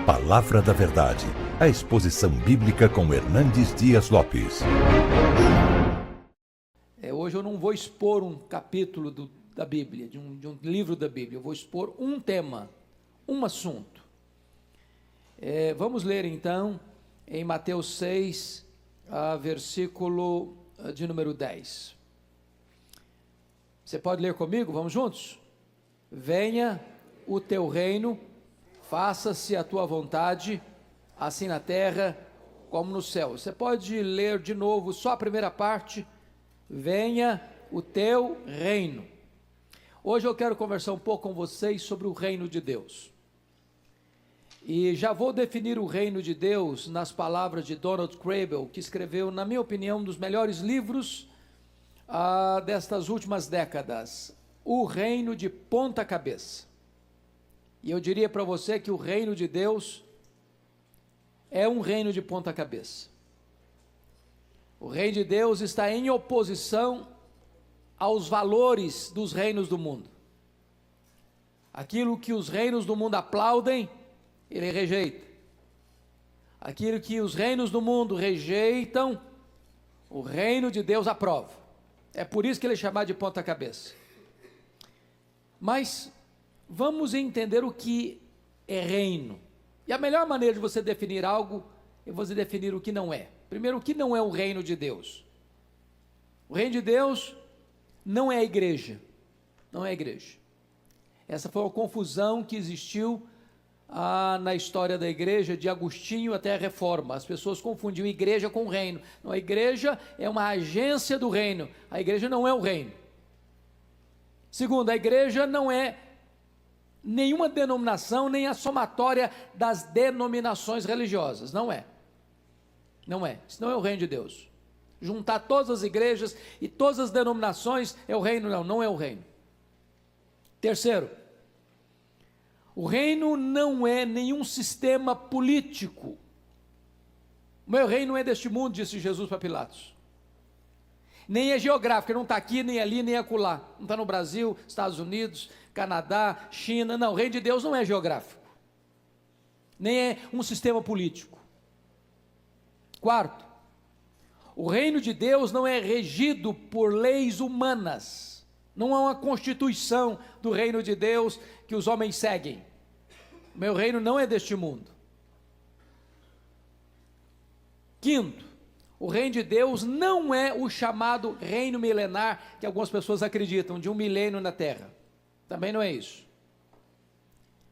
Palavra da Verdade, a exposição bíblica com Hernandes Dias Lopes. Hoje eu não vou expor um capítulo da Bíblia, de um livro da Bíblia, eu vou expor um tema, um assunto. Vamos ler então em Mateus 6, versículo de número 10. Você pode ler comigo? Vamos juntos? Venha o teu reino, faça-se a tua vontade, assim na terra como no céu. Você pode ler de novo só a primeira parte. Venha o teu reino. Hoje eu quero conversar um pouco com vocês sobre o reino de Deus. E já vou definir o reino de Deus nas palavras de Donald Kraybill, que escreveu, na minha opinião, um dos melhores livros destas últimas décadas, O Reino de Ponta Cabeça. E eu diria para você que o reino de Deus é um reino de ponta cabeça. O reino de Deus está em oposição aos valores dos reinos do mundo. Aquilo que os reinos do mundo aplaudem, ele rejeita. Aquilo que os reinos do mundo rejeitam, o reino de Deus aprova. É por isso que ele é chamado de ponta cabeça. Mas vamos entender o que é reino. E a melhor maneira de você definir algo é você definir o que não é. Primeiro, o que não é o reino de Deus? O reino de Deus não é a igreja. Não é a igreja. Essa foi uma confusão que existiu na história da igreja, de Agostinho até a Reforma. As pessoas confundiam igreja com reino. Não, a igreja é uma agência do reino. A igreja não é o reino. Segundo, a igreja não é nenhuma denominação, nem a somatória das denominações religiosas. Não é. Não é. Isso não é o reino de Deus. Juntar todas as igrejas e todas as denominações é o reino. Não, não é o reino. Terceiro, o reino não é nenhum sistema político. O meu reino não é deste mundo, disse Jesus para Pilatos. Nem é geográfico, não está aqui, nem ali, nem acolá. Não está no Brasil, Estados Unidos, Canadá, China. Não, o reino de Deus não é geográfico. Nem é um sistema político. Quarto, o reino de Deus não é regido por leis humanas. Não há uma constituição do reino de Deus que os homens seguem. Meu reino não é deste mundo. Quinto, o reino de Deus não é o chamado reino milenar que algumas pessoas acreditam, de 1 milênio na terra. Também não é isso.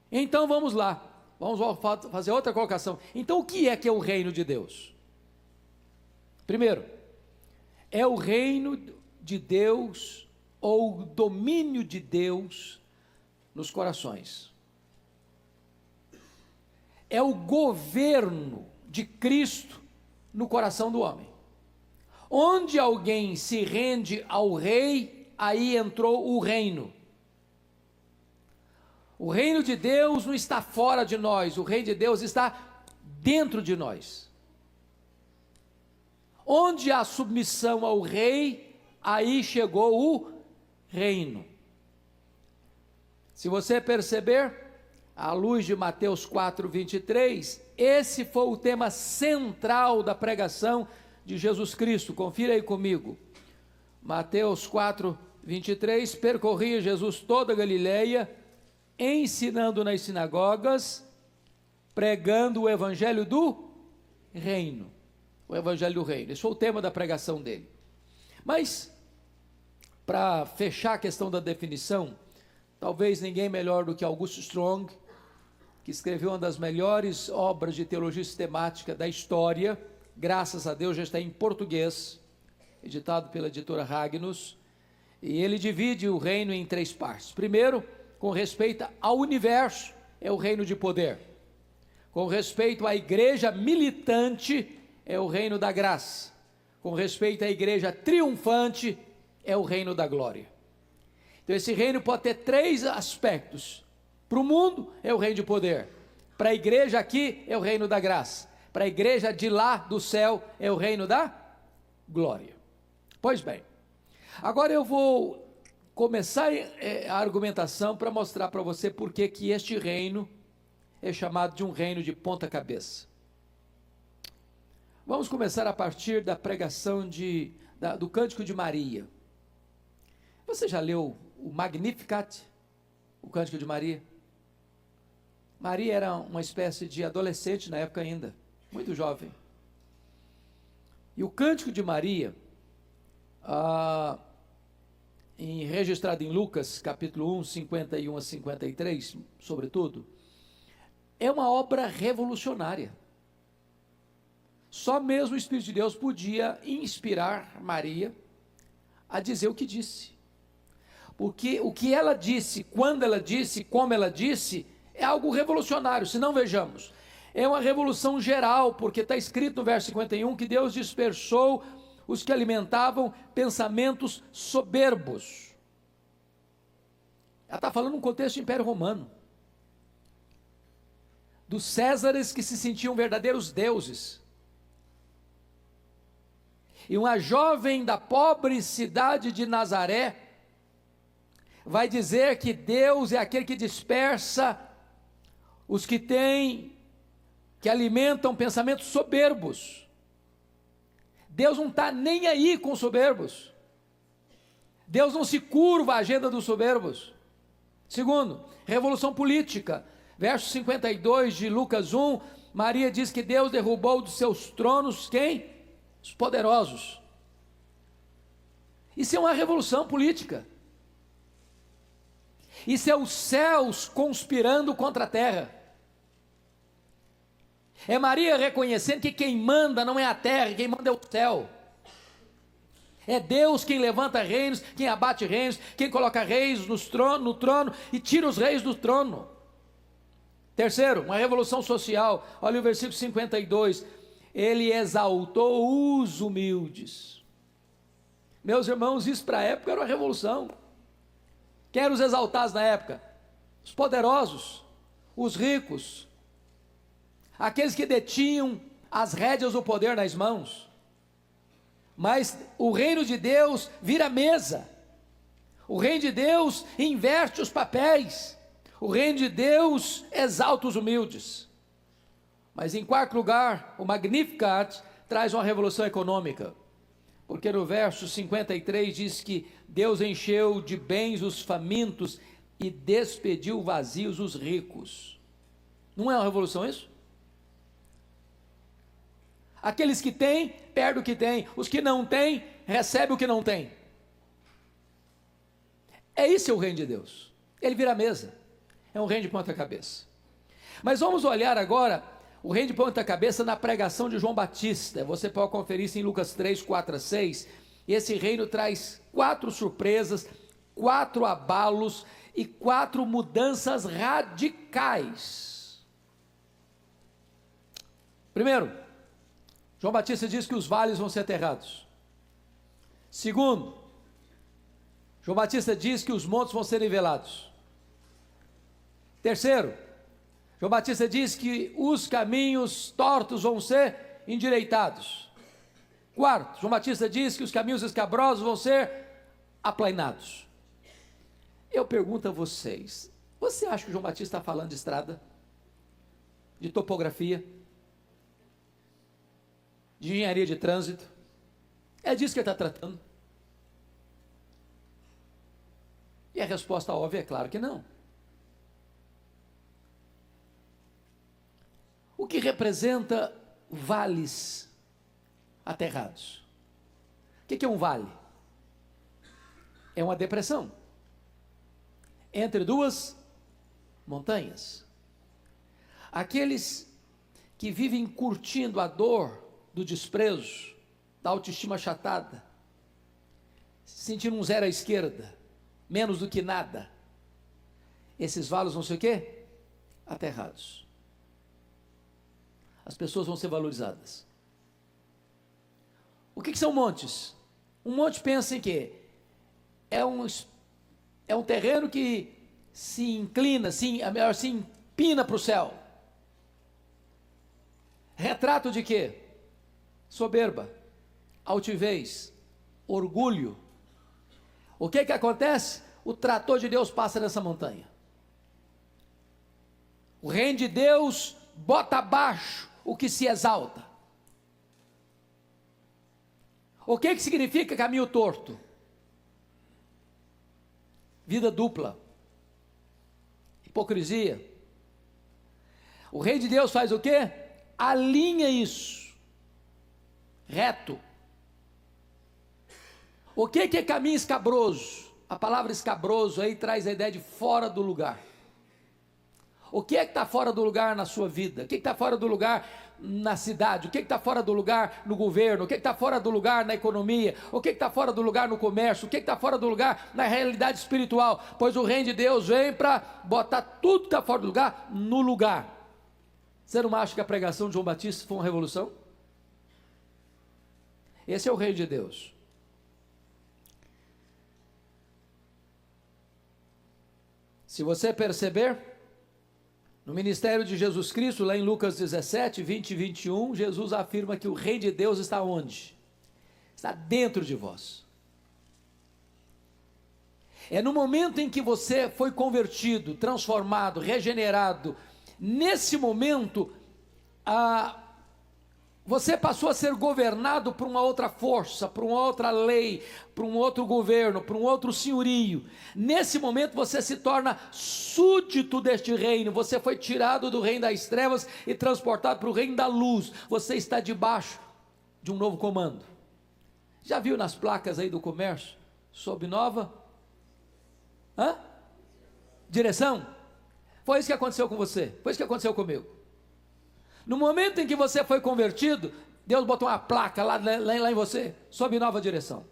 Então vamos lá, vamos fazer outra colocação. Então o que é o reino de Deus? Primeiro, é o reino de Deus ou o domínio de Deus nos corações. É o governo de Cristo no coração do homem. Onde alguém se rende ao rei, aí entrou o reino. O reino de Deus não está fora de nós, o reino de Deus está dentro de nós. Onde há submissão ao rei, aí chegou o reino. Se você perceber, à luz de Mateus 4, 23, esse foi o tema central da pregação de Jesus Cristo. Confira aí comigo. Mateus 4, 23, percorria Jesus toda a Galileia, ensinando nas sinagogas, pregando o evangelho do reino. O evangelho do reino. Esse foi o tema da pregação dele. Mas, para fechar a questão da definição, talvez ninguém melhor do que August Strong, que escreveu uma das melhores obras de teologia sistemática da história, graças a Deus já está em português, editado pela editora Ragnus, e ele divide o reino em 3 partes. Primeiro, com respeito ao universo, é o reino de poder. Com respeito à igreja militante, é o reino da graça. Com respeito à igreja triunfante, é o reino da glória. Então esse reino pode ter 3 aspectos. Para o mundo é o reino de poder, para a igreja aqui é o reino da graça, para a igreja de lá do céu é o reino da glória. Pois bem, agora eu vou começar a argumentação para mostrar para você por que este reino é chamado de um reino de ponta cabeça. Vamos começar a partir da pregação do Cântico de Maria. Você já leu o Magnificat, o Cântico de Maria? Maria era uma espécie de adolescente na época ainda, muito jovem. E o Cântico de Maria, registrado em Lucas, capítulo 1, 51 a 53, sobretudo, é uma obra revolucionária. Só mesmo o Espírito de Deus podia inspirar Maria a dizer o que disse. Porque o que ela disse, quando ela disse, como ela disse, é algo revolucionário. Se não, vejamos, é uma revolução geral, porque está escrito no verso 51 que Deus dispersou os que alimentavam pensamentos soberbos. Ela está falando num contexto do Império Romano, dos Césares que se sentiam verdadeiros deuses. E uma jovem da pobre cidade de Nazaré vai dizer que Deus é aquele que dispersa os que alimentam pensamentos soberbos. Deus não está nem aí com os soberbos. Deus não se curva à agenda dos soberbos. Segundo, revolução política. Verso 52 de Lucas 1, Maria diz que Deus derrubou dos seus tronos quem? Os poderosos. Isso é uma revolução política. Isso é os céus conspirando contra a terra. É Maria reconhecendo que quem manda não é a terra, quem manda é o céu. É Deus quem levanta reinos, quem abate reinos, quem coloca reis no trono e tira os reis do trono. Terceiro, uma revolução social. Olha o versículo 52. Ele exaltou os humildes. Meus irmãos, isso para a época era uma revolução. Quem eram os exaltados na época? Os poderosos, os ricos, aqueles que detinham as rédeas do poder nas mãos. Mas o reino de Deus vira mesa. O reino de Deus inverte os papéis. O reino de Deus exalta os humildes. Mas em quarto lugar, o Magnificat traz uma revolução econômica. Porque no verso 53 diz que Deus encheu de bens os famintos e despediu vazios os ricos. Não é uma revolução isso? Aqueles que têm, perdem o que têm. Os que não têm, recebem o que não têm. É isso o reino de Deus. Ele vira a mesa. É um reino de ponta cabeça. Mas vamos olhar agora o reino de ponta cabeça na pregação de João Batista. Você pode conferir isso em Lucas 3, 4 a 6. E esse reino traz 4 surpresas, 4 abalos e 4 mudanças radicais. Primeiro, João Batista diz que os vales vão ser aterrados. Segundo, João Batista diz que os montes vão ser nivelados. Terceiro, João Batista diz que os caminhos tortos vão ser endireitados. Quarto, João Batista diz que os caminhos escabrosos vão ser aplainados. Eu pergunto a vocês, você acha que João Batista está falando de estrada? De topografia? De engenharia de trânsito? É disso que ele está tratando? E a resposta óbvia é claro que não. O que representa vales aterrados? O que é um vale? É uma depressão entre duas montanhas. Aqueles que vivem curtindo a dor do desprezo, da autoestima achatada, sentindo um zero à esquerda, menos do que nada, esses vales vão ser o quê? Aterrados. As pessoas vão ser valorizadas. O que são montes? Um monte, pensa em quê? É um terreno que se inclina, se empina para o céu. Retrato de quê? Soberba, altivez, orgulho. O que acontece? O trator de Deus passa nessa montanha. O reino de Deus bota abaixo o que se exalta. O que significa caminho torto? Vida dupla, hipocrisia. O reino de Deus faz o quê? Alinha isso, reto. O que é caminho escabroso? A palavra escabroso aí traz a ideia de fora do lugar. O que é que está fora do lugar na sua vida? O que está fora do lugar na cidade? O que está fora do lugar no governo? O que está fora do lugar na economia? O que está fora do lugar no comércio? O que está fora do lugar na realidade espiritual? Pois o reino de Deus vem para botar tudo que está fora do lugar no lugar. Você não acha que a pregação de João Batista foi uma revolução? Esse é o reino de Deus. Se você perceber, no ministério de Jesus Cristo, lá em Lucas 17, 20 e 21, Jesus afirma que o reino de Deus está onde? Está dentro de vós. É no momento em que você foi convertido, transformado, regenerado, nesse momento, você passou a ser governado por uma outra força, por uma outra lei, por um outro governo, por um outro senhorio. Nesse momento você se torna súdito deste reino, você foi tirado do reino das trevas e transportado para o reino da luz. Você está debaixo de um novo comando. Já viu nas placas aí do comércio? Sob nova? Direção? Foi isso que aconteceu com você, foi isso que aconteceu comigo. No momento em que você foi convertido, Deus botou uma placa lá em você, sob nova direção.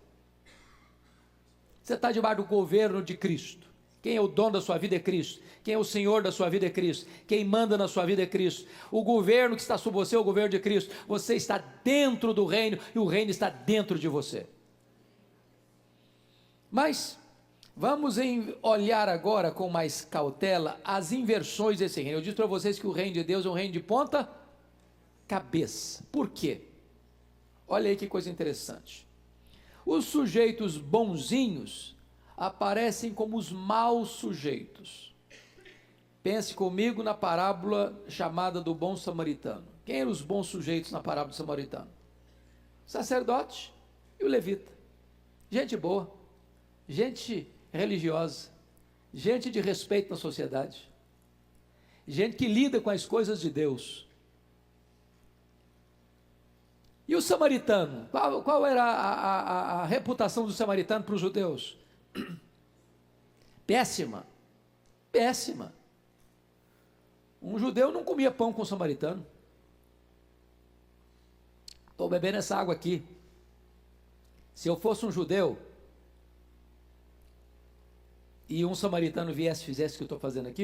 Você está debaixo do governo de Cristo. Quem é o dono da sua vida é Cristo. Quem é o Senhor da sua vida é Cristo. Quem manda na sua vida é Cristo. O governo que está sobre você é o governo de Cristo. Você está dentro do reino e o reino está dentro de você. Mas vamos olhar agora com mais cautela as inversões desse reino. Eu disse para vocês que o reino de Deus é um reino de ponta cabeça. Por quê? Olha aí que coisa interessante. Os sujeitos bonzinhos aparecem como os maus sujeitos. Pense comigo na parábola chamada do bom samaritano. Quem eram os bons sujeitos na parábola do samaritano? O sacerdote e o levita. Gente boa, gente religiosa, gente de respeito na sociedade, gente que lida com as coisas de Deus. E o samaritano? Qual era a reputação do samaritano para os judeus? Péssima, péssima. Um judeu não comia pão com um samaritano. Estou bebendo essa água aqui. Se eu fosse um judeu e um samaritano viesse e fizesse o que eu estou fazendo aqui,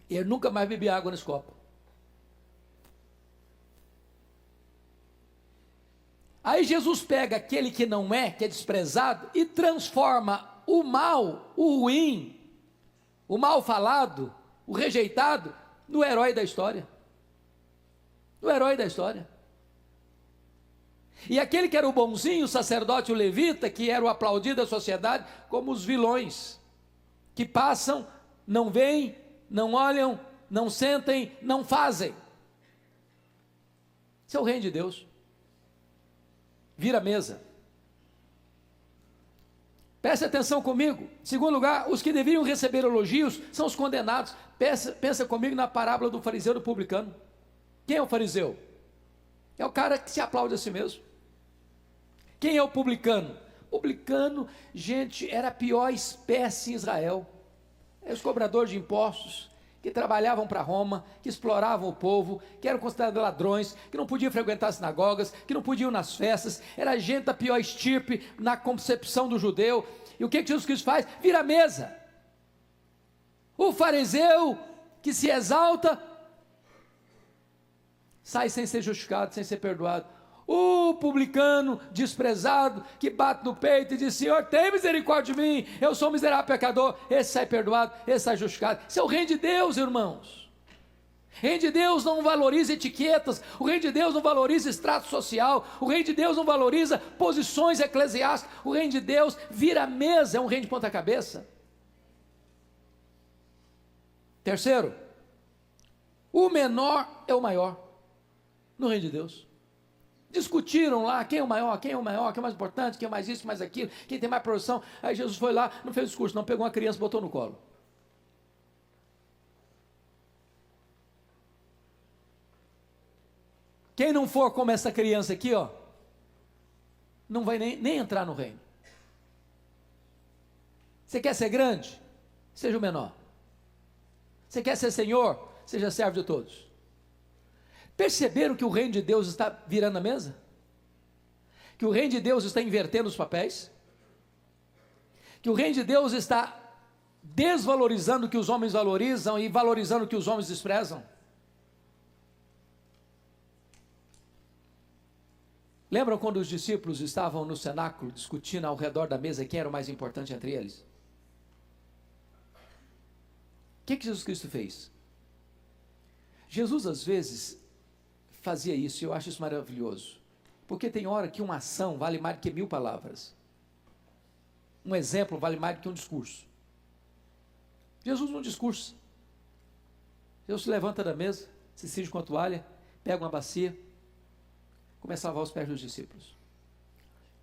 ele nunca mais bebia água nesse copo. Aí Jesus pega aquele que não é, que é desprezado, e transforma o mal, o ruim, o mal falado, o rejeitado, no herói da história. No herói da história. E aquele que era o bonzinho, o sacerdote, o levita, que era o aplaudido da sociedade, como os vilões, que passam, não veem, não olham, não sentem, não fazem. Esse é o reino de Deus. Vira a mesa. Preste atenção comigo. Em segundo lugar, os que deveriam receber elogios são os condenados. Pensa comigo na parábola do fariseu e do publicano. Quem é o fariseu? É o cara que se aplaude a si mesmo. Quem é o publicano? Publicano, gente, era a pior espécie em Israel. Os cobradores de impostos, que trabalhavam para Roma, que exploravam o povo, que eram considerados ladrões, que não podiam frequentar as sinagogas, que não podiam ir nas festas, era gente da pior estirpe na concepção do judeu. E o que Jesus Cristo faz? Vira a mesa. O fariseu que se exalta, sai sem ser justificado, sem ser perdoado. O publicano desprezado, que bate no peito e diz: Senhor, tem misericórdia de mim, eu sou um miserável pecador. Esse sai perdoado, esse sai justificado. Isso é o reino de Deus, irmãos. O reino de Deus não valoriza etiquetas, o reino de Deus não valoriza extrato social, o reino de Deus não valoriza posições eclesiásticas. O reino de Deus vira a mesa, é um reino de ponta cabeça. Terceiro, o menor é o maior no reino de Deus. Discutiram lá quem é o maior, quem é o maior, quem é o mais importante, quem é mais isso, mais aquilo, quem tem mais produção. Aí Jesus foi lá, não fez discurso, não, pegou uma criança e botou no colo. Quem não for como essa criança aqui, ó, não vai nem entrar no reino. Você quer ser grande? Seja o menor. Você quer ser senhor? Seja servo de todos. Perceberam que o reino de Deus está virando a mesa? Que o reino de Deus está invertendo os papéis? Que o reino de Deus está desvalorizando o que os homens valorizam e valorizando o que os homens desprezam? Lembram quando os discípulos estavam no cenáculo discutindo ao redor da mesa quem era o mais importante entre eles? O que Jesus Cristo fez? Jesus às vezes fazia isso, e eu acho isso maravilhoso, porque tem hora que uma ação vale mais do que 1000 palavras, um exemplo vale mais do que um discurso. Jesus não discursa. Jesus se levanta da mesa, se cinge com a toalha, pega uma bacia, começa a lavar os pés dos discípulos.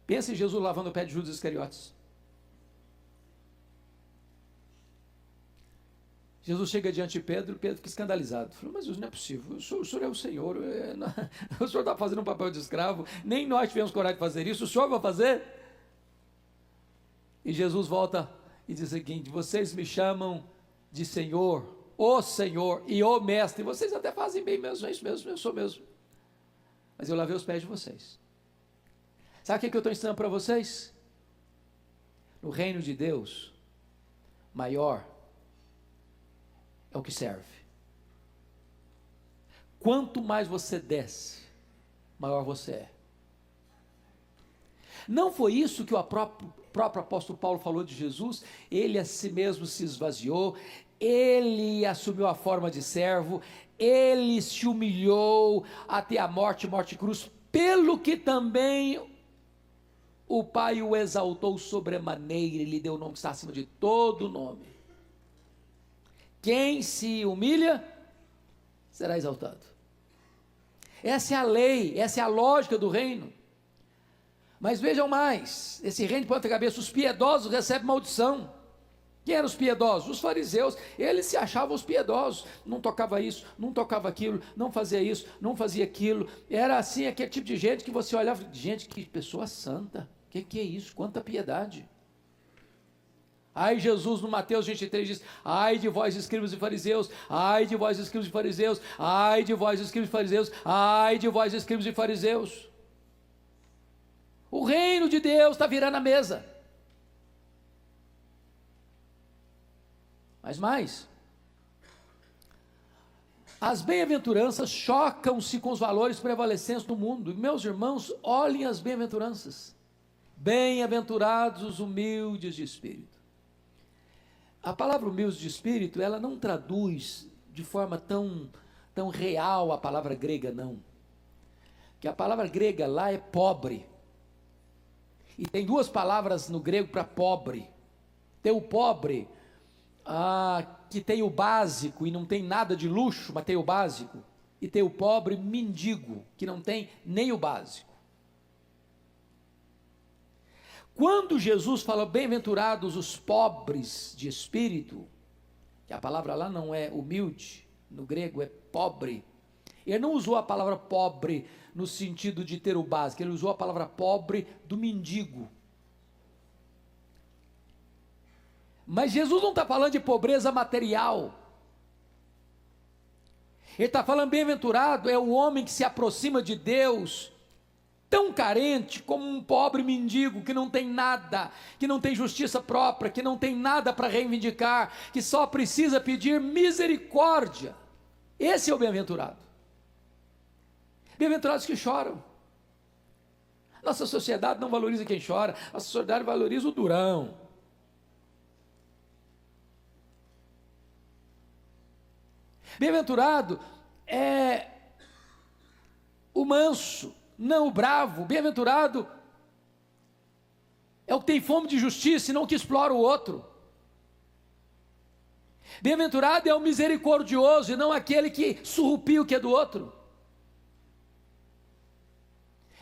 Pensa em Jesus lavando o pé de Judas Iscariotes. Jesus chega diante de Pedro, Pedro fica escandalizado. Falou, mas Jesus, não é possível, o senhor é o Senhor, o senhor está fazendo um papel de escravo, nem nós tivemos coragem de fazer isso, o senhor vai fazer? E Jesus volta e diz o seguinte, vocês me chamam de Senhor, o Senhor e o Mestre, vocês até fazem bem mesmo, é isso mesmo, eu sou mesmo, mas eu lavei os pés de vocês. Sabe o que eu estou ensinando para vocês? No reino de Deus, maior é o que serve. Quanto mais você desce, maior você é. Não foi isso que o próprio apóstolo Paulo falou de Jesus? Ele a si mesmo se esvaziou, ele assumiu a forma de servo, ele se humilhou até a morte e cruz, pelo que também o Pai o exaltou sobremaneira, e lhe deu o nome que está acima de todo nome. Quem se humilha, será exaltado. Essa é a lei, essa é a lógica do reino. Mas vejam mais, esse reino de ponta cabeça, os piedosos recebem maldição. Quem eram os piedosos? Os fariseus. Eles se achavam os piedosos, não tocava isso, não tocava aquilo, não fazia isso, não fazia aquilo. Era assim, aquele tipo de gente que você olhava, gente, que pessoa santa, que é isso, quanta piedade. Aí Jesus no Mateus 23 diz, ai de vós escribas e fariseus, ai de vós escribas e fariseus, ai de vós escribas e fariseus, ai de vós escribas e fariseus. O reino de Deus está virando a mesa. Mas mais, as bem-aventuranças chocam-se com os valores prevalecentes do mundo. Meus irmãos, olhem as bem-aventuranças. Bem-aventurados os humildes de espírito. A palavra humilde de espírito, ela não traduz de forma tão real a palavra grega, não. Que a palavra grega lá é pobre. E tem duas palavras no grego para pobre. Tem o pobre, que tem o básico e não tem nada de luxo, mas tem o básico. E tem o pobre mendigo, que não tem nem o básico. Quando Jesus fala, bem-aventurados os pobres de espírito, que a palavra lá não é humilde, no grego é pobre, ele não usou a palavra pobre no sentido de ter o básico, ele usou a palavra pobre do mendigo. Mas Jesus não está falando de pobreza material, ele está falando bem-aventurado é o homem que se aproxima de Deus, tão carente como um pobre mendigo que não tem nada, que não tem justiça própria, que não tem nada para reivindicar, que só precisa pedir misericórdia. Esse é o bem-aventurado. Bem-aventurados que choram. Nossa sociedade não valoriza quem chora, nossa sociedade valoriza o durão. Bem-aventurado é o manso, não o bravo. Bem-aventurado é o que tem fome de justiça e não o que explora o outro. Bem-aventurado é o misericordioso e não aquele que surrupia o que é do outro.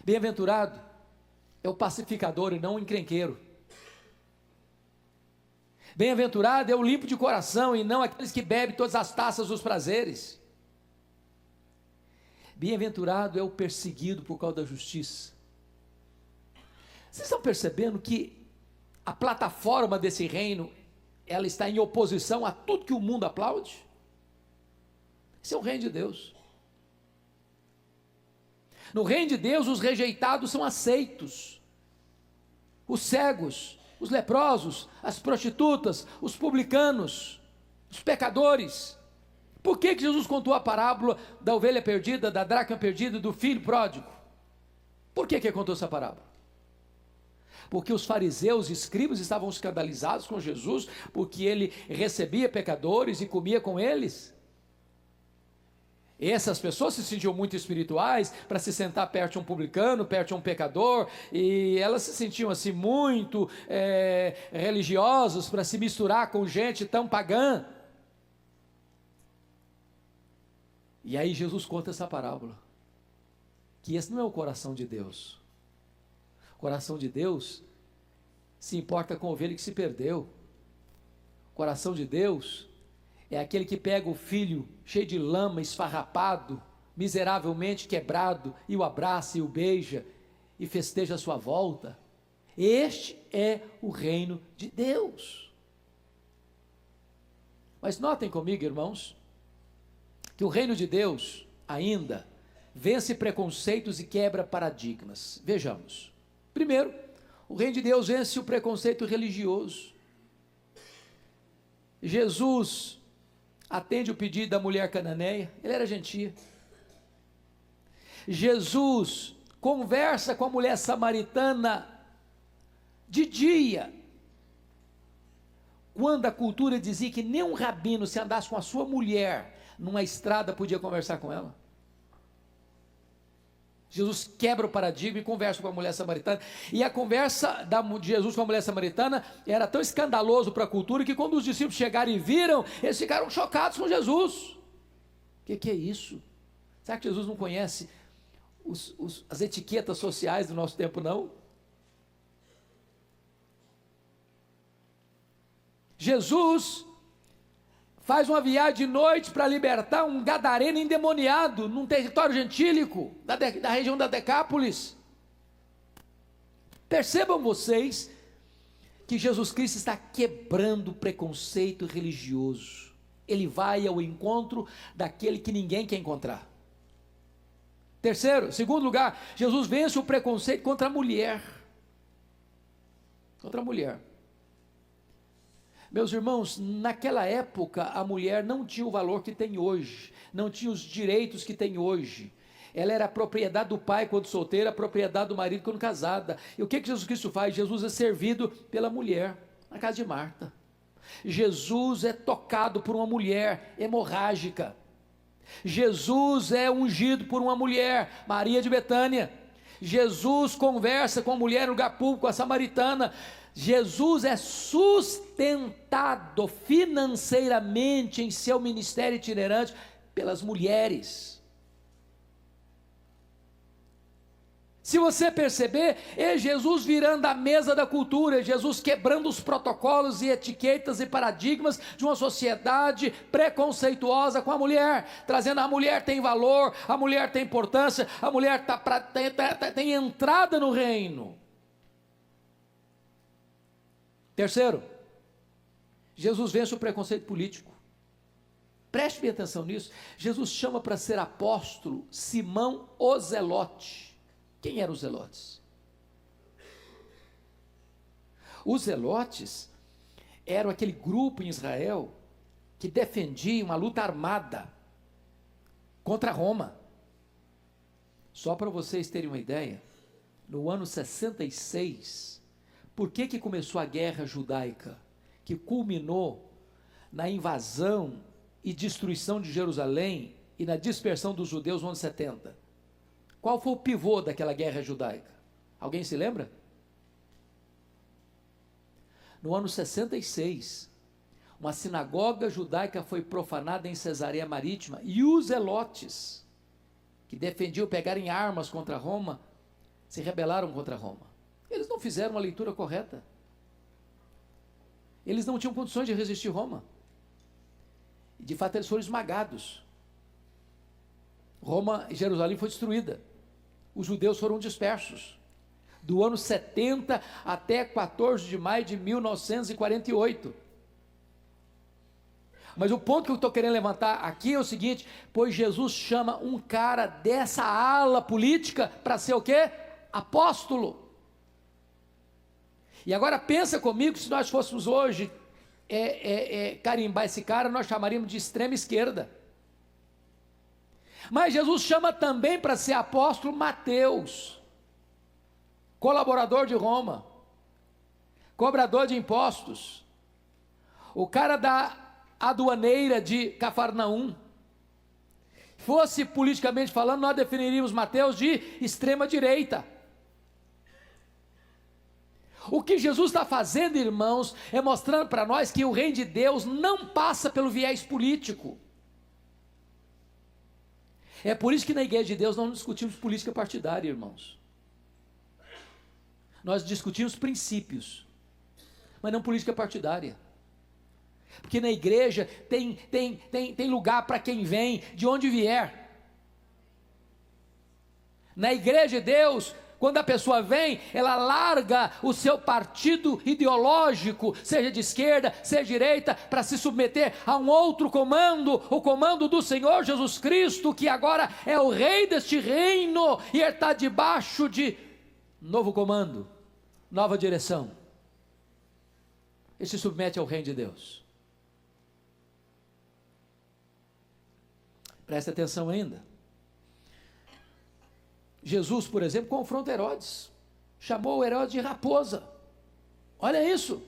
Bem-aventurado é o pacificador e não o encrenqueiro. Bem-aventurado é o limpo de coração e não aqueles que bebem todas as taças dos prazeres. Bem-aventurado é o perseguido por causa da justiça. Vocês estão percebendo que a plataforma desse reino, ela está em oposição a tudo que o mundo aplaude? Esse é o reino de Deus. No reino de Deus, os rejeitados são aceitos. Os cegos, os leprosos, as prostitutas, os publicanos, os pecadores. Por que Jesus contou a parábola da ovelha perdida, da dracma perdida e do filho pródigo? Por que contou essa parábola? Porque os fariseus e escribas estavam escandalizados com Jesus, porque ele recebia pecadores e comia com eles. E essas pessoas se sentiam muito espirituais para se sentar perto de um publicano, perto de um pecador, e elas se sentiam assim muito religiosas para se misturar com gente tão pagã. E aí Jesus conta essa parábola, que esse não é o coração de Deus. O coração de Deus se importa com a ovelha que se perdeu. O coração de Deus é aquele que pega o filho cheio de lama, esfarrapado, miseravelmente quebrado, e o abraça e o beija, e festeja a sua volta. Este é o reino de Deus. Mas notem comigo, irmãos, que o reino de Deus ainda vence preconceitos e quebra paradigmas. Vejamos. Primeiro, o reino de Deus vence o preconceito religioso. Jesus atende o pedido da mulher cananeia, ele era gentil. Jesus conversa com a mulher samaritana de dia, quando a cultura dizia que nem um rabino, se andasse com a sua mulher numa estrada, podia conversar com ela. Jesus quebra o paradigma e conversa com a mulher samaritana, e a conversa de Jesus com a mulher samaritana era tão escandaloso para a cultura, que quando os discípulos chegaram e viram, eles ficaram chocados com Jesus. O que é isso? Será que Jesus não conhece as etiquetas sociais do nosso tempo, não? Jesus faz uma viagem de noite para libertar um gadareno endemoniado num território gentílico, da região da Decápolis. Percebam vocês que Jesus Cristo está quebrando o preconceito religioso. Ele vai ao encontro daquele que ninguém quer encontrar. Segundo lugar, Jesus vence o preconceito contra a mulher. Contra a mulher. Meus irmãos, naquela época a mulher não tinha o valor que tem hoje, não tinha os direitos que tem hoje. Ela era a propriedade do pai quando solteira, a propriedade do marido quando casada. E o que Jesus Cristo faz? Jesus é servido pela mulher, na casa de Marta. Jesus é tocado por uma mulher hemorrágica. Jesus é ungido por uma mulher, Maria de Betânia. Jesus conversa com a mulher no lugar público, a samaritana. Jesus é sustentado financeiramente em seu ministério itinerante pelas mulheres. Se você perceber, é Jesus virando a mesa da cultura, é Jesus quebrando os protocolos e etiquetas e paradigmas de uma sociedade preconceituosa com a mulher, trazendo a mulher tem valor, a mulher tem importância, a mulher tem entrada no reino. Terceiro, Jesus vence o preconceito político. Preste bem atenção nisso. Jesus chama para ser apóstolo Simão o Zelote. Quem eram os zelotes? Os zelotes eram aquele grupo em Israel que defendia uma luta armada contra Roma. Só para vocês terem uma ideia, no ano 66, por que começou a guerra judaica, que culminou na invasão e destruição de Jerusalém e na dispersão dos judeus no ano 70? Qual foi o pivô daquela guerra judaica? Alguém se lembra? No ano 66, uma sinagoga judaica foi profanada em Cesareia Marítima, e os zelotes, que defendiam pegarem armas contra Roma, se rebelaram contra Roma. Eles não fizeram uma leitura correta. Eles não tinham condições de resistir Roma. De fato, eles foram esmagados. Roma e Jerusalém foi destruída. Os judeus foram dispersos. Do ano 70 até 14 de maio de 1948. Mas o ponto que eu estou querendo levantar aqui é o seguinte: pois Jesus chama um cara dessa ala política para ser o quê? Apóstolo. E agora pensa comigo, se nós fôssemos hoje carimbar esse cara, nós chamaríamos de extrema esquerda. Mas Jesus chama também para ser apóstolo Mateus, colaborador de Roma, cobrador de impostos, o cara da aduaneira de Cafarnaum. Fosse politicamente falando, nós definiríamos Mateus de extrema direita. O que Jesus está fazendo, irmãos, é mostrando para nós que o reino de Deus não passa pelo viés político. É por isso que na igreja de Deus nós não discutimos política partidária, irmãos. Nós discutimos princípios, mas não política partidária. Porque na igreja tem lugar para quem vem, de onde vier. Na igreja de Deus, quando a pessoa vem, ela larga o seu partido ideológico, seja de esquerda, seja de direita, para se submeter a um outro comando, o comando do Senhor Jesus Cristo, que agora é o rei deste reino, e ele está debaixo de novo comando, nova direção. Ele se submete ao reino de Deus. Presta atenção ainda. Jesus, por exemplo, confronta Herodes, chamou Herodes de raposa. Olha isso.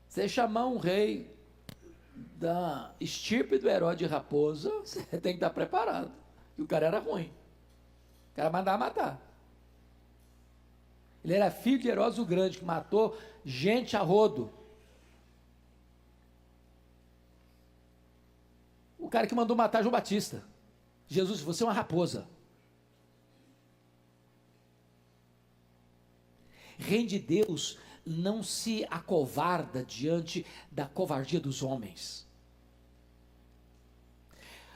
Você chamar um rei da estirpe do Herodes de raposa, você tem que estar preparado. E o cara era ruim. O cara mandava matar. Ele era filho de Herodes o Grande, que matou gente a rodo. O cara que mandou matar João Batista. Jesus, você é uma raposa. Reino de Deus não se acovarda diante da covardia dos homens.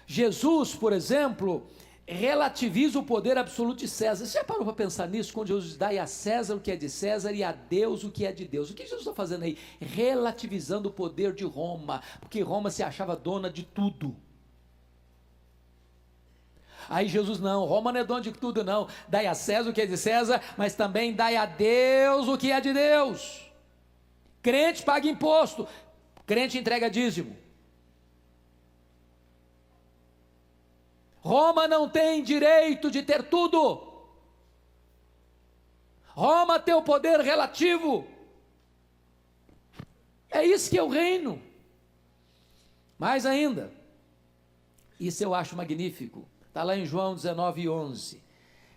Jesus, por exemplo, relativiza o poder absoluto de César. Você já parou para pensar nisso? Quando Jesus diz, dai a César o que é de César e a Deus o que é de Deus. O que Jesus está fazendo aí? Relativizando o poder de Roma, porque Roma se achava dona de tudo. Aí Jesus, não, Roma não é dona de tudo não, dai a César o que é de César, mas também dai a Deus o que é de Deus. Crente paga imposto, crente entrega dízimo. Roma não tem direito de ter tudo. Roma tem o poder relativo. É isso que é o reino. Mais ainda, isso eu acho magnífico. Está lá em João 19:11.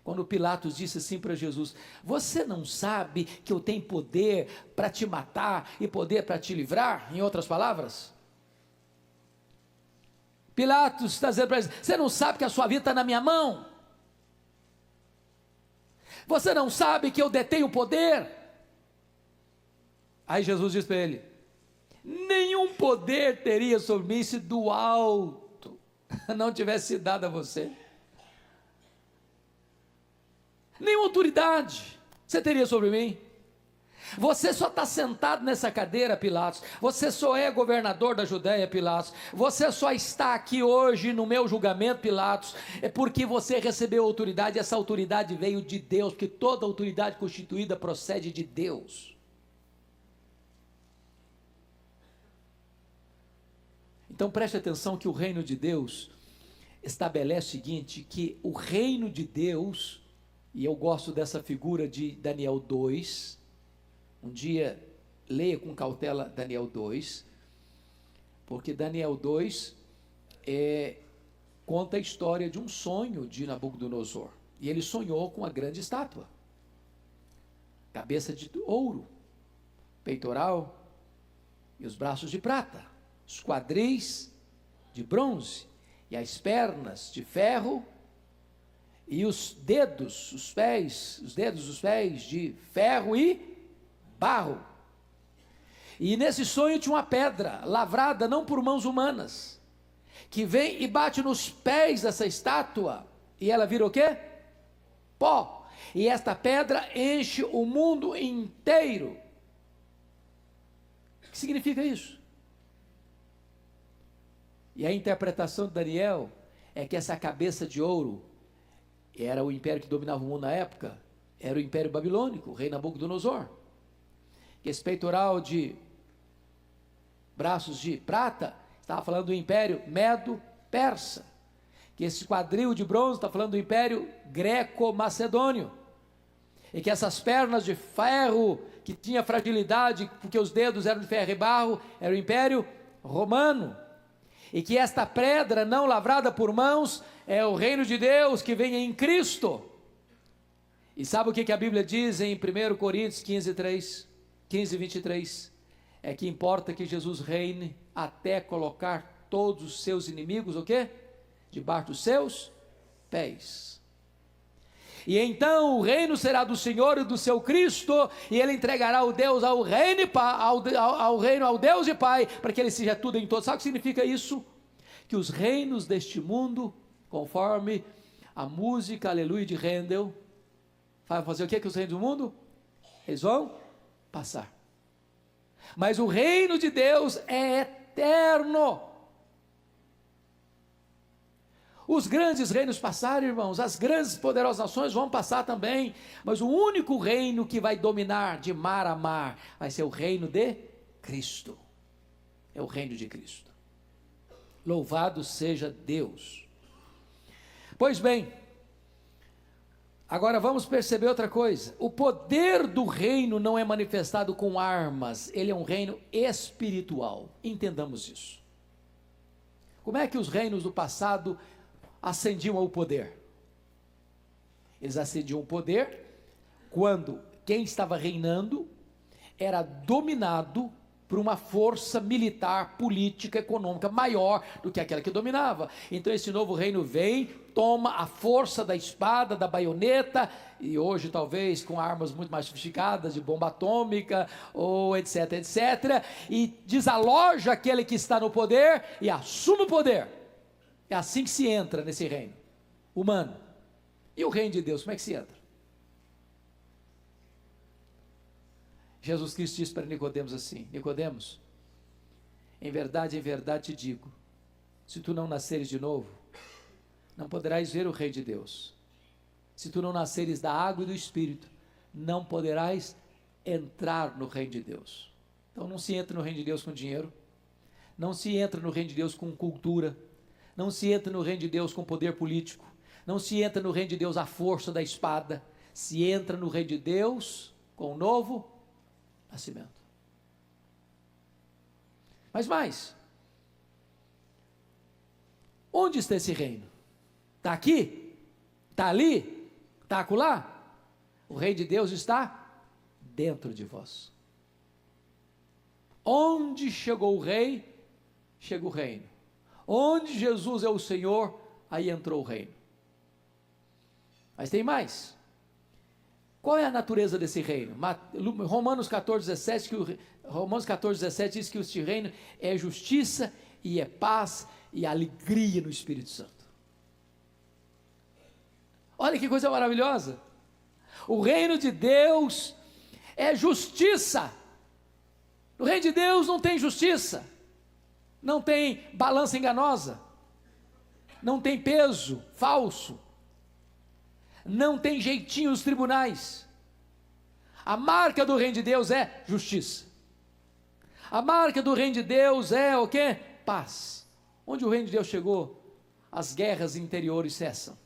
Quando Pilatos disse assim para Jesus: você não sabe que eu tenho poder para te matar e poder para te livrar? Em outras palavras, Pilatos está dizendo para ele: você não sabe que a sua vida está na minha mão? Você não sabe que eu detenho poder? Aí Jesus diz para ele: nenhum poder teria sobre mim se do alto não tivesse dado a você. Nenhuma autoridade você teria sobre mim. Você só está sentado nessa cadeira, Pilatos. Você só é governador da Judéia, Pilatos. Você só está aqui hoje no meu julgamento, Pilatos, é porque você recebeu autoridade. Essa autoridade veio de Deus, porque toda autoridade constituída procede de Deus. Então preste atenção que o reino de Deus estabelece o seguinte, que o reino de Deus, e eu gosto dessa figura de Daniel 2, um dia leia com cautela Daniel 2, porque Daniel 2 conta a história de um sonho de Nabucodonosor, e ele sonhou com uma grande estátua, cabeça de ouro, peitoral e os braços de prata, os quadris de bronze e as pernas de ferro e os dedos dos pés de ferro e barro. E nesse sonho tinha uma pedra lavrada não por mãos humanas, que vem e bate nos pés dessa estátua, e ela vira o quê? Pó. E esta pedra enche o mundo inteiro. O que significa isso? E a interpretação de Daniel é que essa cabeça de ouro era o império que dominava o mundo na época, era o império babilônico, o rei Nabucodonosor. Que esse peitoral de braços de prata estava falando do império medo-persa. Que esse quadril de bronze está falando do império greco-macedônio. E que essas pernas de ferro, que tinha fragilidade, porque os dedos eram de ferro e barro, era o império romano. E que esta pedra não lavrada por mãos é o reino de Deus que vem em Cristo. E sabe o que a Bíblia diz em 1 Coríntios 15, 23? É que importa que Jesus reine até colocar todos os seus inimigos, o quê? Debaixo dos seus pés. E então o reino será do Senhor e do seu Cristo, e ele entregará o Deus ao reino ao Deus e Pai, para que ele seja tudo em todos. Sabe o que significa isso? Que os reinos deste mundo, conforme a música Aleluia de Handel, vai fazer o que os reinos do mundo? Eles vão passar. Mas o reino de Deus é eterno. Os grandes reinos passaram, irmãos, as grandes e poderosas nações vão passar também, mas o único reino que vai dominar de mar a mar vai ser o reino de Cristo. É o reino de Cristo. Louvado seja Deus. Pois bem, agora vamos perceber outra coisa. O poder do reino não é manifestado com armas, ele é um reino espiritual. Entendamos isso. Como é que os reinos do passado ascendiam ao poder? Eles ascendiam ao poder quando quem estava reinando era dominado por uma força militar, política, econômica maior do que aquela que dominava. Então esse novo reino vem, toma a força da espada, da baioneta, e hoje talvez com armas muito mais sofisticadas, de bomba atômica, ou etc, etc, e desaloja aquele que está no poder e assume o poder. É assim que se entra nesse reino humano. E o reino de Deus, como é que se entra? Jesus Cristo disse para Nicodemos assim: Nicodemos, em verdade te digo, se tu não nasceres de novo, não poderás ver o reino de Deus. Se tu não nasceres da água e do Espírito, não poderás entrar no reino de Deus. Então não se entra no reino de Deus com dinheiro, não se entra no reino de Deus com cultura, não se entra no reino de Deus com poder político, não se entra no reino de Deus à força da espada, se entra no reino de Deus com o novo nascimento. Mas mais, onde está esse reino? Está aqui? Está ali? Está acolá? O reino de Deus está dentro de vós. Onde chegou o rei, chega o reino. Onde Jesus é o Senhor, aí entrou o reino. Mas tem mais. Qual é a natureza desse reino? Romanos 14:17 diz que este reino é justiça e é paz e alegria no Espírito Santo. Olha que coisa maravilhosa. O reino de Deus é justiça. No reino de Deus não tem justiça, não tem balança enganosa, não tem peso falso, não tem jeitinho nos tribunais. A marca do reino de Deus é justiça. A marca do reino de Deus é o quê? Paz. Onde o reino de Deus chegou, as guerras interiores cessam.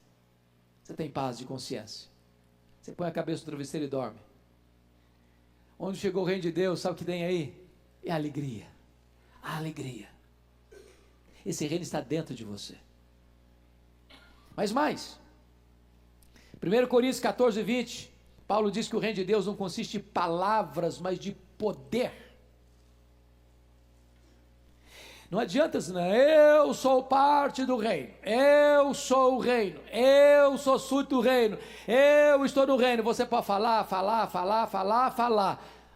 Você tem paz de consciência. Você põe a cabeça no travesseiro e dorme. Onde chegou o reino de Deus, sabe o que tem aí? É a alegria. A alegria. Esse reino está dentro de você. Mas mais. 1 Coríntios 14:20, Paulo diz que o reino de Deus não consiste em palavras, mas de poder. Não adianta dizer, eu sou parte do reino, eu sou o reino, eu sou súdito do reino, eu estou no reino. Você pode falar.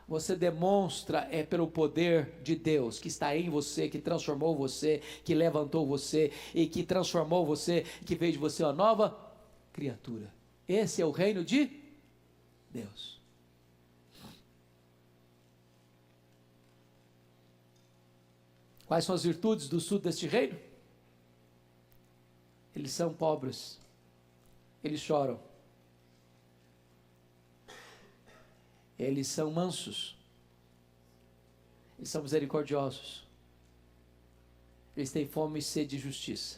Você demonstra pelo poder de Deus que está em você, que transformou você, que levantou você e que transformou você, que fez de você uma nova criatura. Esse é o reino de Deus. Quais são as virtudes do sul deste reino? Eles são pobres, eles choram, eles são mansos, eles são misericordiosos, eles têm fome e sede de justiça,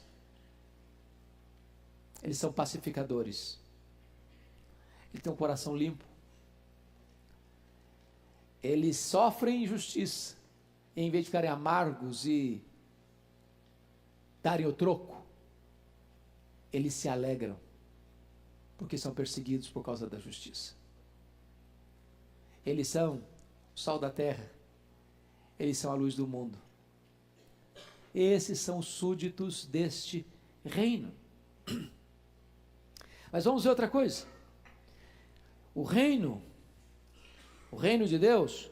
eles são pacificadores, eles têm um coração limpo, eles sofrem injustiça, em vez de ficarem amargos e darem o troco, eles se alegram, porque são perseguidos por causa da justiça. Eles são o sal da terra, eles são a luz do mundo. Esses são os súditos deste reino. Mas vamos ver outra coisa. O reino de Deus,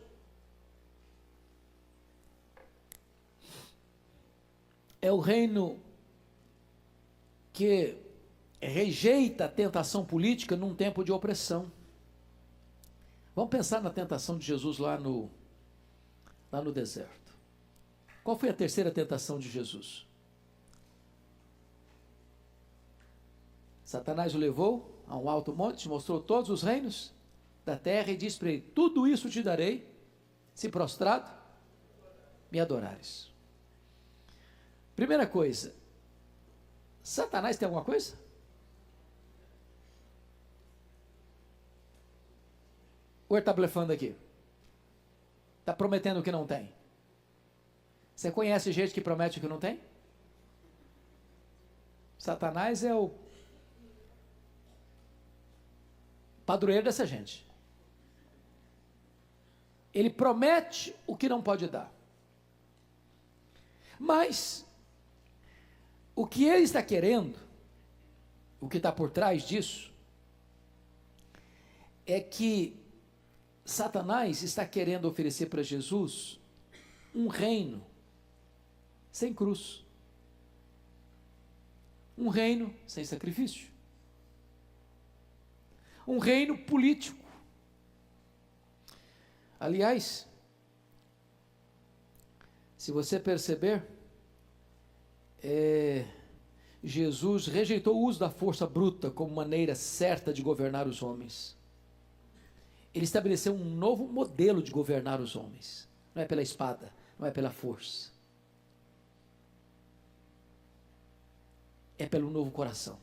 é o reino que rejeita a tentação política num tempo de opressão. Vamos pensar na tentação de Jesus lá no deserto. Qual foi a terceira tentação de Jesus? Satanás o levou a um alto monte, mostrou todos os reinos da terra e disse para ele: tudo isso te darei, se prostrado me adorares. Primeira coisa, Satanás tem alguma coisa? Ou ele está blefando aqui? Está prometendo o que não tem? Você conhece gente que promete o que não tem? Satanás é o padroeiro dessa gente. Ele promete o que não pode dar. Mas o que ele está querendo, o que está por trás disso, é que Satanás está querendo oferecer para Jesus um reino sem cruz, um reino sem sacrifício, um reino político. Aliás, se você perceber, Jesus rejeitou o uso da força bruta como maneira certa de governar os homens. Ele estabeleceu um novo modelo de governar os homens. Não é pela espada, não é pela força. É pelo novo coração,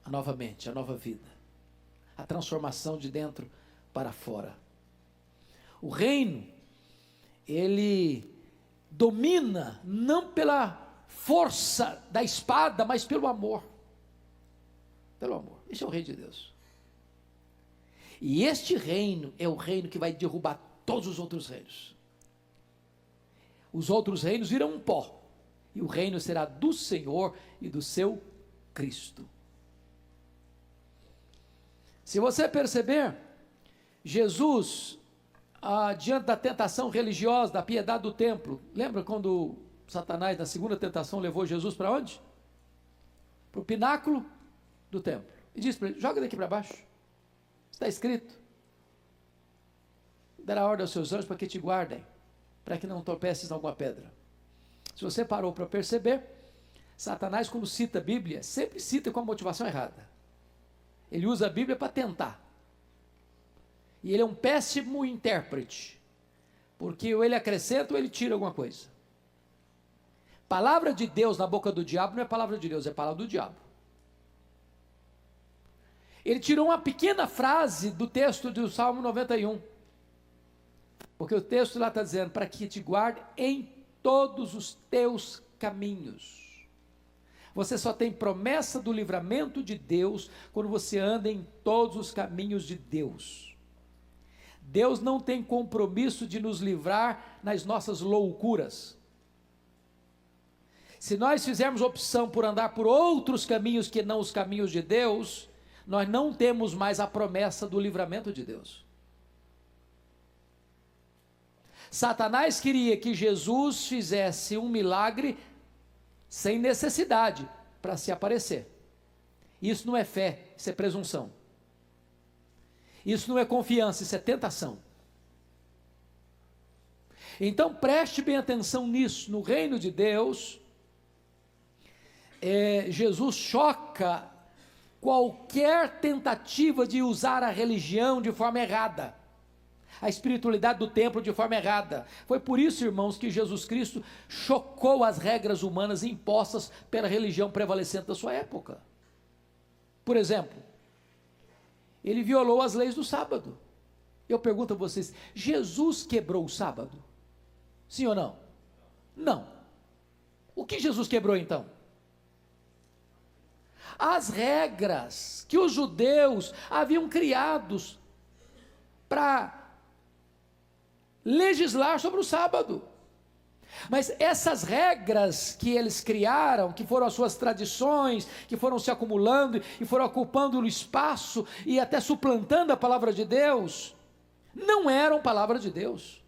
a nova mente, a nova vida, a transformação de dentro para fora. O reino, ele domina não pela força da espada, mas pelo amor. Pelo amor. Esse é o reino de Deus. E este reino é o reino que vai derrubar todos os outros reinos. Os outros reinos virão um pó, e o reino será do Senhor e do seu Cristo. Se você perceber, Jesus, diante da tentação religiosa, da piedade do templo, lembra quando Satanás, na segunda tentação, levou Jesus para onde? Para o pináculo do templo. E disse para ele: joga daqui para baixo. Está escrito: dará ordem aos seus anjos para que te guardem, para que não tropeces em alguma pedra. Se você parou para perceber, Satanás, quando cita a Bíblia, sempre cita com a motivação errada. Ele usa a Bíblia para tentar. E ele é um péssimo intérprete, porque ou ele acrescenta ou ele tira alguma coisa. Palavra de Deus na boca do diabo não é palavra de Deus, é palavra do diabo. Ele tirou uma pequena frase do texto do Salmo 91, porque o texto lá está dizendo: para que te guarde em todos os teus caminhos. Você só tem promessa do livramento de Deus quando você anda em todos os caminhos de Deus. Deus não tem compromisso de nos livrar nas nossas loucuras. Se nós fizermos opção por andar por outros caminhos que não os caminhos de Deus, nós não temos mais a promessa do livramento de Deus. Satanás queria que Jesus fizesse um milagre sem necessidade para se aparecer. Isso não é fé, isso é presunção. Isso não é confiança, isso é tentação. Então preste bem atenção nisso. No reino de Deus, Jesus choca qualquer tentativa de usar a religião de forma errada, a espiritualidade do templo de forma errada. Foi por isso, irmãos, que Jesus Cristo chocou as regras humanas impostas pela religião prevalecente da sua época. Por exemplo, ele violou as leis do sábado. Eu pergunto a vocês, Jesus quebrou o sábado? Sim ou não? Não. O que Jesus quebrou então? As regras que os judeus haviam criados para legislar sobre o sábado. Mas essas regras que eles criaram, que foram as suas tradições, que foram se acumulando e foram ocupando o espaço e até suplantando a palavra de Deus, não eram palavra de Deus.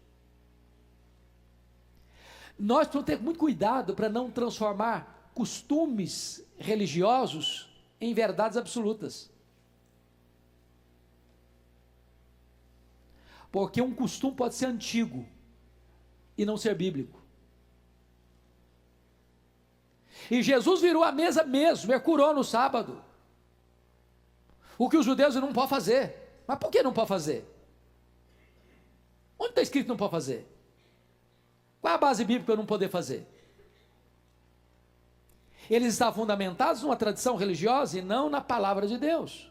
Nós precisamos ter muito cuidado para não transformar costumes religiosos em verdades absolutas. Porque um costume pode ser antigo e não ser bíblico. E Jesus virou a mesa mesmo, e curou no sábado. O que os judeus não podem fazer. Mas por que não pode fazer? Onde está escrito que não pode fazer? Qual é a base bíblica para eu não poder fazer? Eles estavam fundamentados numa tradição religiosa e não na palavra de Deus.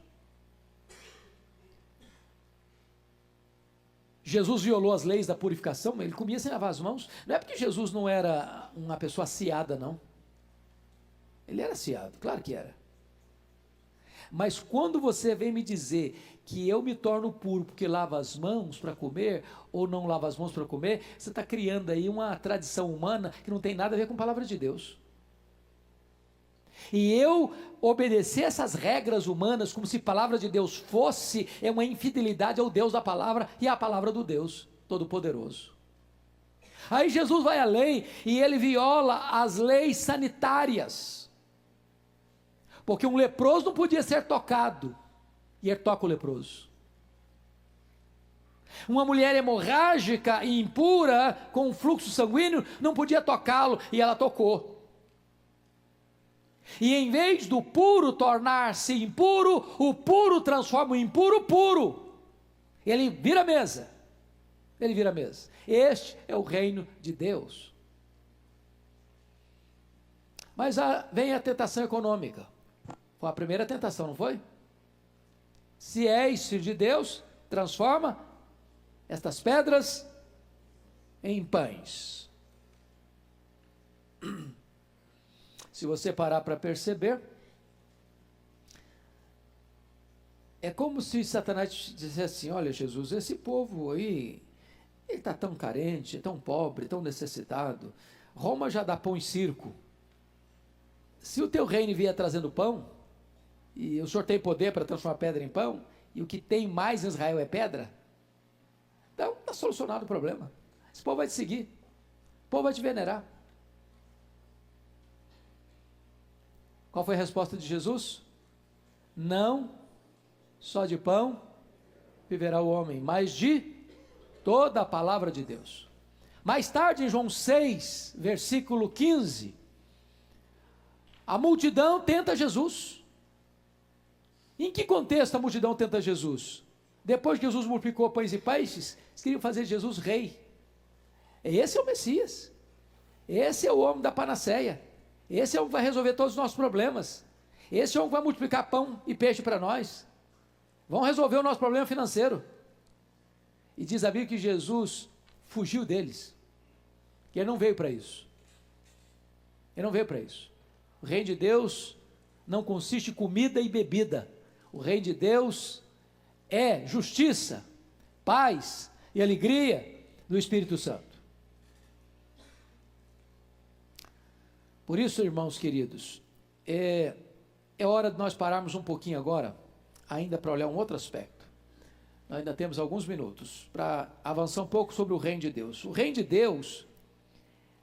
Jesus violou as leis da purificação, ele comia sem lavar as mãos. Não é porque Jesus não era uma pessoa aciada, não. Ele era aciado, claro que era. Mas quando você vem me dizer que eu me torno puro porque lavo as mãos para comer, ou não lavo as mãos para comer, você está criando aí uma tradição humana que não tem nada a ver com a palavra de Deus. E eu obedecer essas regras humanas como se a palavra de Deus fosse, é uma infidelidade ao Deus da palavra e à palavra do Deus Todo-Poderoso. Aí Jesus vai além e ele viola as leis sanitárias. Porque um leproso não podia ser tocado, e ele toca o leproso. Uma mulher hemorrágica e impura, com um fluxo sanguíneo, não podia tocá-lo, e ela tocou. E em vez do puro tornar-se impuro, o puro transforma o impuro puro. Ele vira a mesa. Ele vira a mesa. Este é o reino de Deus. Mas vem a tentação econômica. Foi a primeira tentação, não foi? Se és filho de Deus, transforma estas pedras em pães. Se você parar para perceber, é como se Satanás dissesse assim: olha, Jesus, esse povo aí, ele está tão carente, tão pobre, tão necessitado. Roma já dá pão e circo. Se o teu reino vier trazendo pão, e o Senhor tem poder para transformar pedra em pão, e o que tem mais em Israel é pedra, então está solucionado o problema. Esse povo vai te seguir, o povo vai te venerar. Qual foi a resposta de Jesus? Não só de pão viverá o homem, mas de toda a palavra de Deus. Mais tarde, em João 6, versículo 15, a multidão tenta Jesus. Em que contexto a multidão tenta Jesus? Depois que Jesus multiplicou pães e peixes, eles queriam fazer Jesus rei. Esse é o Messias. Esse é o homem da panaceia. Esse é o que vai resolver todos os nossos problemas. Esse é o que vai multiplicar pão e peixe para nós. Vão resolver o nosso problema financeiro. E diz a Bíblia que Jesus fugiu deles. Que ele não veio para isso. Ele não veio para isso. O reino de Deus não consiste em comida e bebida. O reino de Deus é justiça, paz e alegria do Espírito Santo. Por isso, irmãos queridos, é hora de nós pararmos um pouquinho agora, ainda para olhar um outro aspecto. Nós ainda temos alguns minutos para avançar um pouco sobre o reino de Deus. O reino de Deus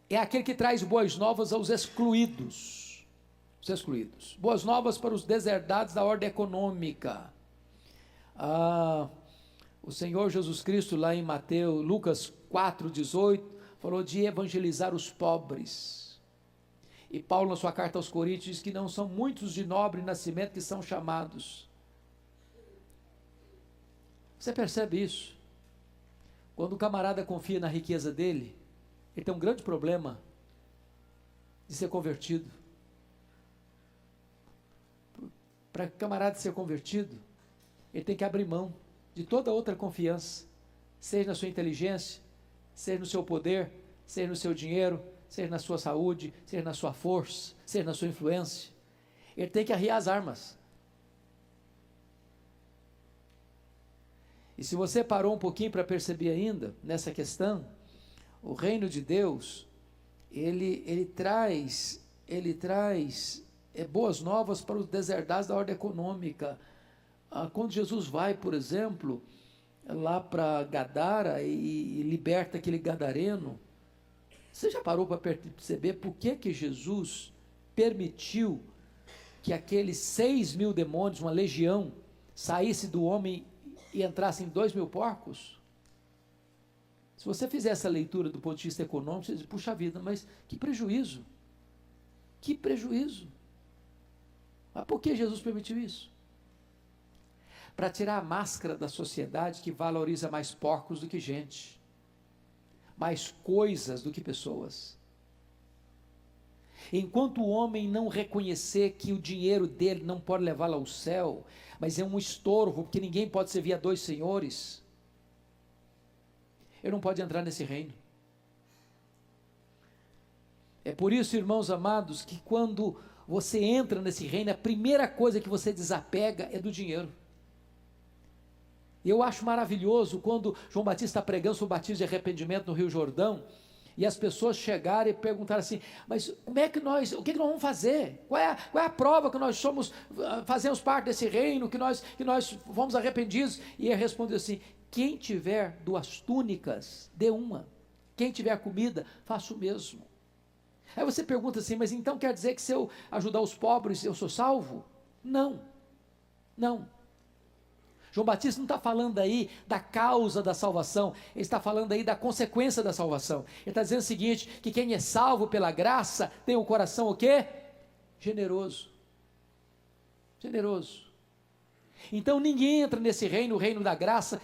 é aquele que traz boas novas aos excluídos. Os excluídos. Boas novas para os deserdados da ordem econômica. O Senhor Jesus Cristo, lá em Lucas 4,18, falou de evangelizar os pobres. E Paulo, na sua carta aos Coríntios, diz que não são muitos de nobre nascimento que são chamados. Você percebe isso? Quando o camarada confia na riqueza dele, ele tem um grande problema de ser convertido. Para o camarada ser convertido, ele tem que abrir mão de toda outra confiança, seja na sua inteligência, seja no seu poder, seja no seu dinheiro, seja na sua saúde, seja na sua força, seja na sua influência. Ele tem que arriar as armas. E se você parou um pouquinho para perceber ainda, nessa questão, o reino de Deus, ele traz boas novas para os deserdados da ordem econômica. Quando Jesus vai, por exemplo, lá para Gadara e liberta aquele gadareno, você já parou para perceber por que Jesus permitiu que aqueles 6.000 demônios, uma legião, saísse do homem e entrassem 2.000 porcos? Se você fizer essa leitura do ponto de vista econômico, você diz, puxa vida, mas que prejuízo, que prejuízo. Mas por que Jesus permitiu isso? Para tirar a máscara da sociedade que valoriza mais porcos do que gente, mais coisas do que pessoas. Enquanto o homem não reconhecer que o dinheiro dele não pode levá-lo ao céu, mas é um estorvo, porque ninguém pode servir a dois senhores, ele não pode entrar nesse reino. É por isso, irmãos amados, que quando você entra nesse reino, a primeira coisa que você desapega é do dinheiro. Eu acho maravilhoso quando João Batista está pregando sobre o batismo de arrependimento no Rio Jordão, e as pessoas chegarem e perguntaram assim, mas o que nós vamos fazer? Qual é a prova que nós fazemos parte desse reino, que nós fomos arrependidos? E ele respondeu assim, quem tiver 2 túnicas, dê uma. Quem tiver comida, faça o mesmo. Aí você pergunta assim, mas então quer dizer que se eu ajudar os pobres, eu sou salvo? Não, não. João Batista não está falando aí da causa da salvação, ele está falando aí da consequência da salvação. Ele está dizendo o seguinte, que quem é salvo pela graça, tem o coração o quê? Generoso. Generoso. Então ninguém entra nesse reino, o reino da graça,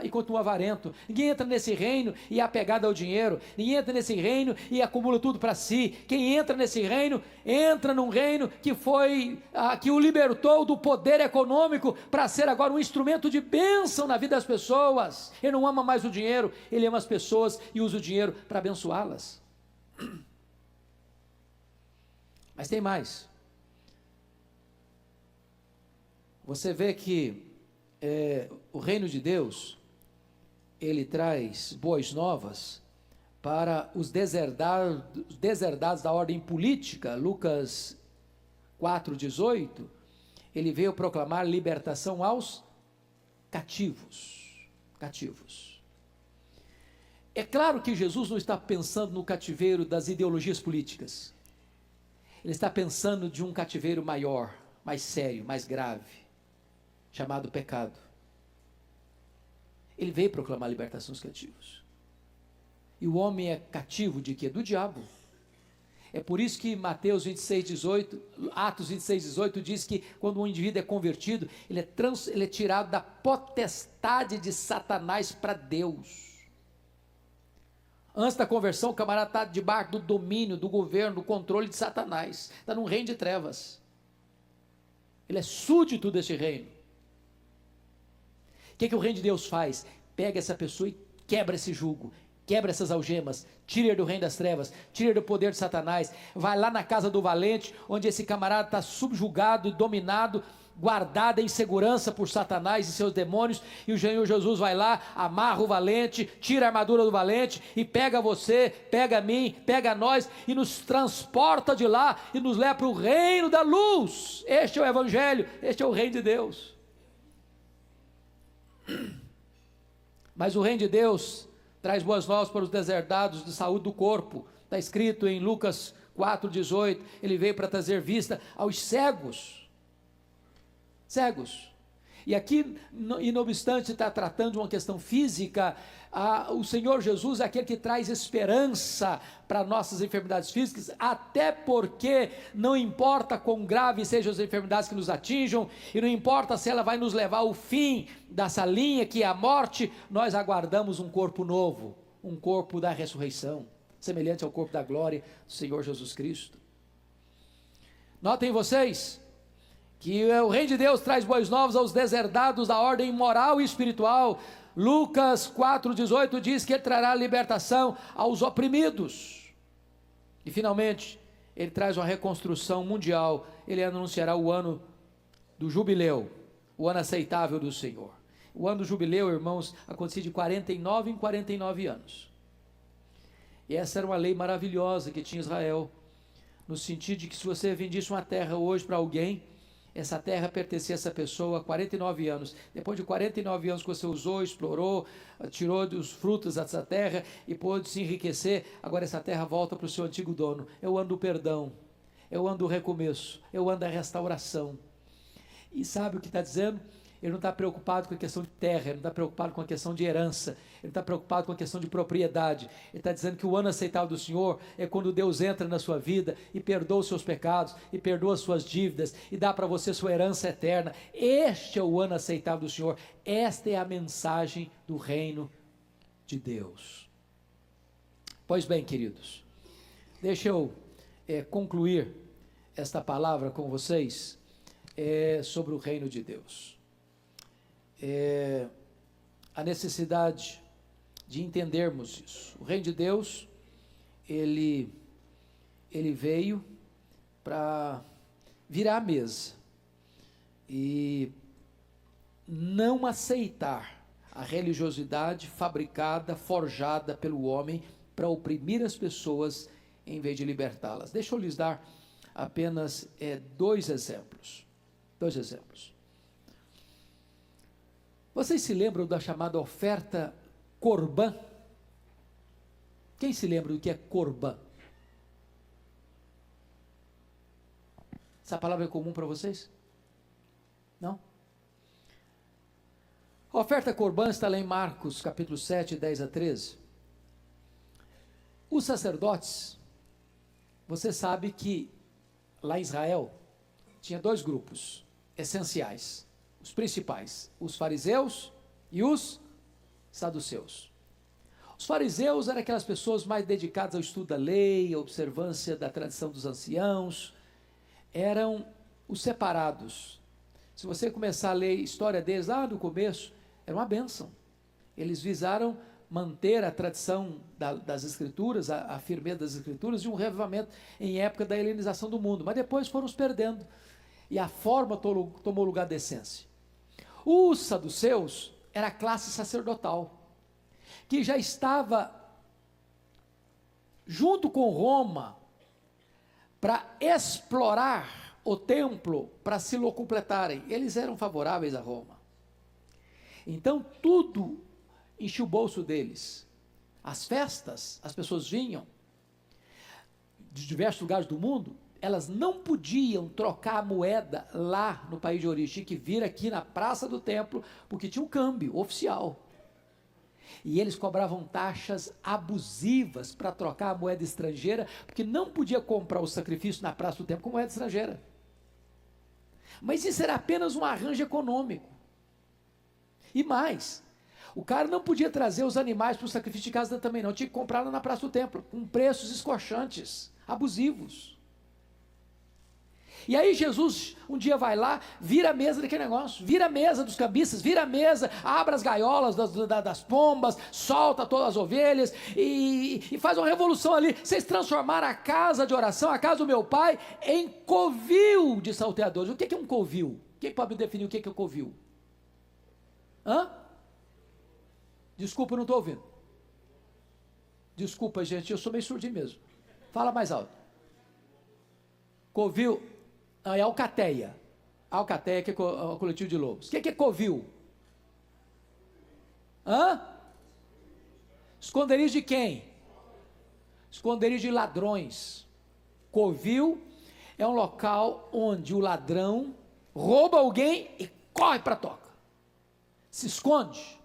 e continua avarento. Ninguém entra nesse reino e é apegado ao dinheiro. Ninguém entra nesse reino e acumula tudo para si. Quem entra nesse reino, entra num reino que o libertou do poder econômico para ser agora um instrumento de bênção na vida das pessoas. Ele não ama mais o dinheiro, ele ama as pessoas e usa o dinheiro para abençoá-las. Mas tem mais. Você vê que o reino de Deus, ele traz boas novas para os deserdados da ordem política. Lucas 4,18, ele veio proclamar libertação aos cativos. É claro que Jesus não está pensando no cativeiro das ideologias políticas, ele está pensando de um cativeiro maior, mais sério, mais grave, chamado pecado. Ele veio proclamar a libertação dos cativos. E o homem é cativo de quê? Do diabo. É por isso que Atos 26,18 diz que quando um indivíduo é convertido, ele é tirado da potestade de Satanás para Deus. Antes da conversão, o camarada está debaixo do domínio, do governo, do controle de Satanás. Está num reino de trevas. Ele é súdito desse reino. O que o reino de Deus faz? Pega essa pessoa e quebra esse jugo, Quebra essas algemas, tira ele do reino das trevas, tira ele do poder de Satanás, vai lá na casa do valente, onde esse camarada está subjugado, dominado, guardado em segurança por Satanás e seus demônios, e o Senhor Jesus vai lá, amarra o valente, tira a armadura do valente, e pega você, pega a mim, pega a nós, e nos transporta de lá, e nos leva para o reino da luz. Este é o Evangelho, este é o reino de Deus. Mas o reino de Deus traz boas novas para os deserdados de saúde do corpo. Está escrito em Lucas 4,18, ele veio para trazer vista aos cegos. E aqui, e não obstante estar tratando de uma questão física, o Senhor Jesus é aquele que traz esperança para nossas enfermidades físicas, até porque não importa quão graves sejam as enfermidades que nos atinjam, e não importa se ela vai nos levar ao fim dessa linha que é a morte, nós aguardamos um corpo novo, um corpo da ressurreição, semelhante ao corpo da glória do Senhor Jesus Cristo. Notem vocês que o reino de Deus traz boas novas aos deserdados da ordem moral e espiritual. Lucas 4,18 diz que ele trará libertação aos oprimidos. E finalmente, ele traz uma reconstrução mundial. Ele anunciará o ano do jubileu, o ano aceitável do Senhor. O ano do jubileu, irmãos, acontecia de 49 em 49 anos. E essa era uma lei maravilhosa que tinha Israel, no sentido de que se você vendisse uma terra hoje para alguém, essa terra pertencia a essa pessoa há 49 anos. Depois de 49 anos que você usou, explorou, tirou dos frutos dessa terra e pôde se enriquecer, agora essa terra volta para o seu antigo dono. É o ano do perdão, é o ano do recomeço, é o ano da restauração. E sabe o que está dizendo? Ele não está preocupado com a questão de terra, ele não está preocupado com a questão de herança, ele está preocupado com a questão de propriedade. Ele está dizendo que o ano aceitável do Senhor é quando Deus entra na sua vida e perdoa os seus pecados, e perdoa as suas dívidas, e dá para você sua herança eterna. Este é o ano aceitável do Senhor. Esta é a mensagem do reino de Deus. Pois bem, queridos, deixa eu concluir esta palavra com vocês sobre o reino de Deus. A necessidade de entendermos isso. O reino de Deus, ele veio para virar a mesa e não aceitar a religiosidade fabricada, forjada pelo homem para oprimir as pessoas em vez de libertá-las. Deixa eu lhes dar apenas dois exemplos. Vocês se lembram da chamada oferta corbã? Quem se lembra do que é corbã? Essa palavra é comum para vocês? Não? A oferta corbã está lá em Marcos, capítulo 7, 10 a 13. Os sacerdotes, você sabe que lá em Israel tinha dois grupos essenciais, os principais, os fariseus e os saduceus. Os fariseus eram aquelas pessoas mais dedicadas ao estudo da lei, à observância da tradição dos anciãos, eram os separados. Se você começar a ler a história deles lá no começo, era uma bênção. Eles visaram manter a tradição das escrituras, a firmeza das escrituras, e um revivamento em época da helenização do mundo, mas depois foram se perdendo, e a forma tomou lugar da essência. Os saduceus era a classe sacerdotal, que já estava junto com Roma para explorar o templo para se locupletarem. Eles eram favoráveis a Roma. Então tudo enchia o bolso deles. As festas, as pessoas vinham de diversos lugares do mundo, elas não podiam trocar a moeda lá no país de origem, tinha que vir aqui na praça do templo, porque tinha um câmbio oficial. E eles cobravam taxas abusivas para trocar a moeda estrangeira, porque não podia comprar o sacrifício na praça do templo com moeda estrangeira. Mas isso era apenas um arranjo econômico. E mais, o cara não podia trazer os animais para o sacrifício de casa também não, tinha que comprar lá na praça do templo, com preços escorchantes, abusivos. E aí Jesus um dia vai lá, vira a mesa daquele negócio, vira a mesa dos cambistas, vira a mesa, abre as gaiolas das pombas, solta todas as ovelhas e faz uma revolução ali. Vocês transformaram a casa de oração, a casa do meu pai, em covil de salteadores. O que é um covil? Quem pode me definir o que é covil? Hã? Desculpa, eu não estou ouvindo. Desculpa, gente, eu sou meio surdinho mesmo. Fala mais alto. Covil, é alcateia. Alcateia, que é o coletivo de lobos. O que é covil? Hã? Esconderijo de quem? Esconderijo de ladrões. Covil é um local onde o ladrão rouba alguém e corre para a toca. Se esconde.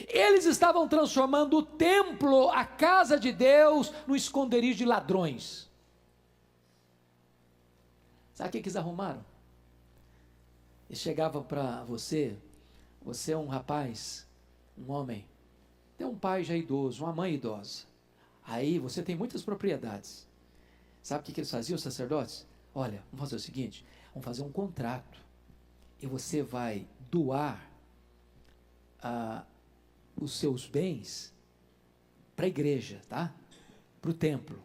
Eles estavam transformando o templo, a casa de Deus, no esconderijo de ladrões. Sabe o que eles arrumaram? Eles chegavam para você é um rapaz, um homem, tem um pai já idoso, uma mãe idosa. Aí você tem muitas propriedades. Sabe o que eles faziam, os sacerdotes? Olha, vamos fazer o seguinte, vamos fazer um contrato. E você vai doar os seus bens para a igreja, tá? Para o templo.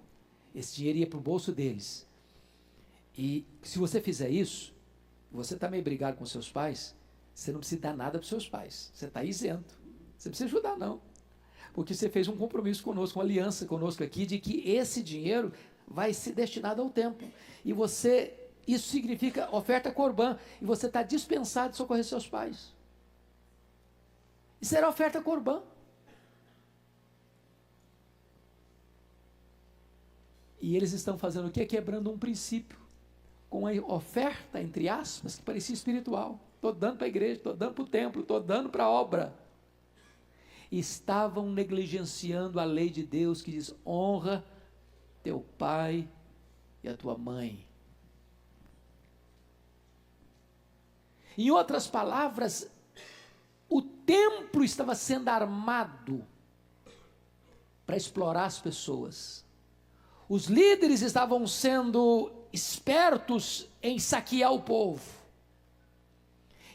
Esse dinheiro ia para o bolso deles. E se você fizer isso, você está meio brigado com seus pais, você não precisa dar nada para os seus pais. Você está isento. Você não precisa ajudar, não. Porque você fez um compromisso conosco, uma aliança conosco aqui, de que esse dinheiro vai ser destinado ao templo. E isso significa oferta corbã. E você está dispensado de socorrer seus pais. Isso era oferta corbã. E eles estão fazendo o quê? Quebrando um princípio. Com a oferta, entre aspas, que parecia espiritual. Estou dando para a igreja, estou dando para o templo, estou dando para a obra. Estavam negligenciando a lei de Deus que diz: honra teu pai e a tua mãe. Em outras palavras, o templo estava sendo armado para explorar as pessoas. Os líderes estavam sendo espertos em saquear o povo.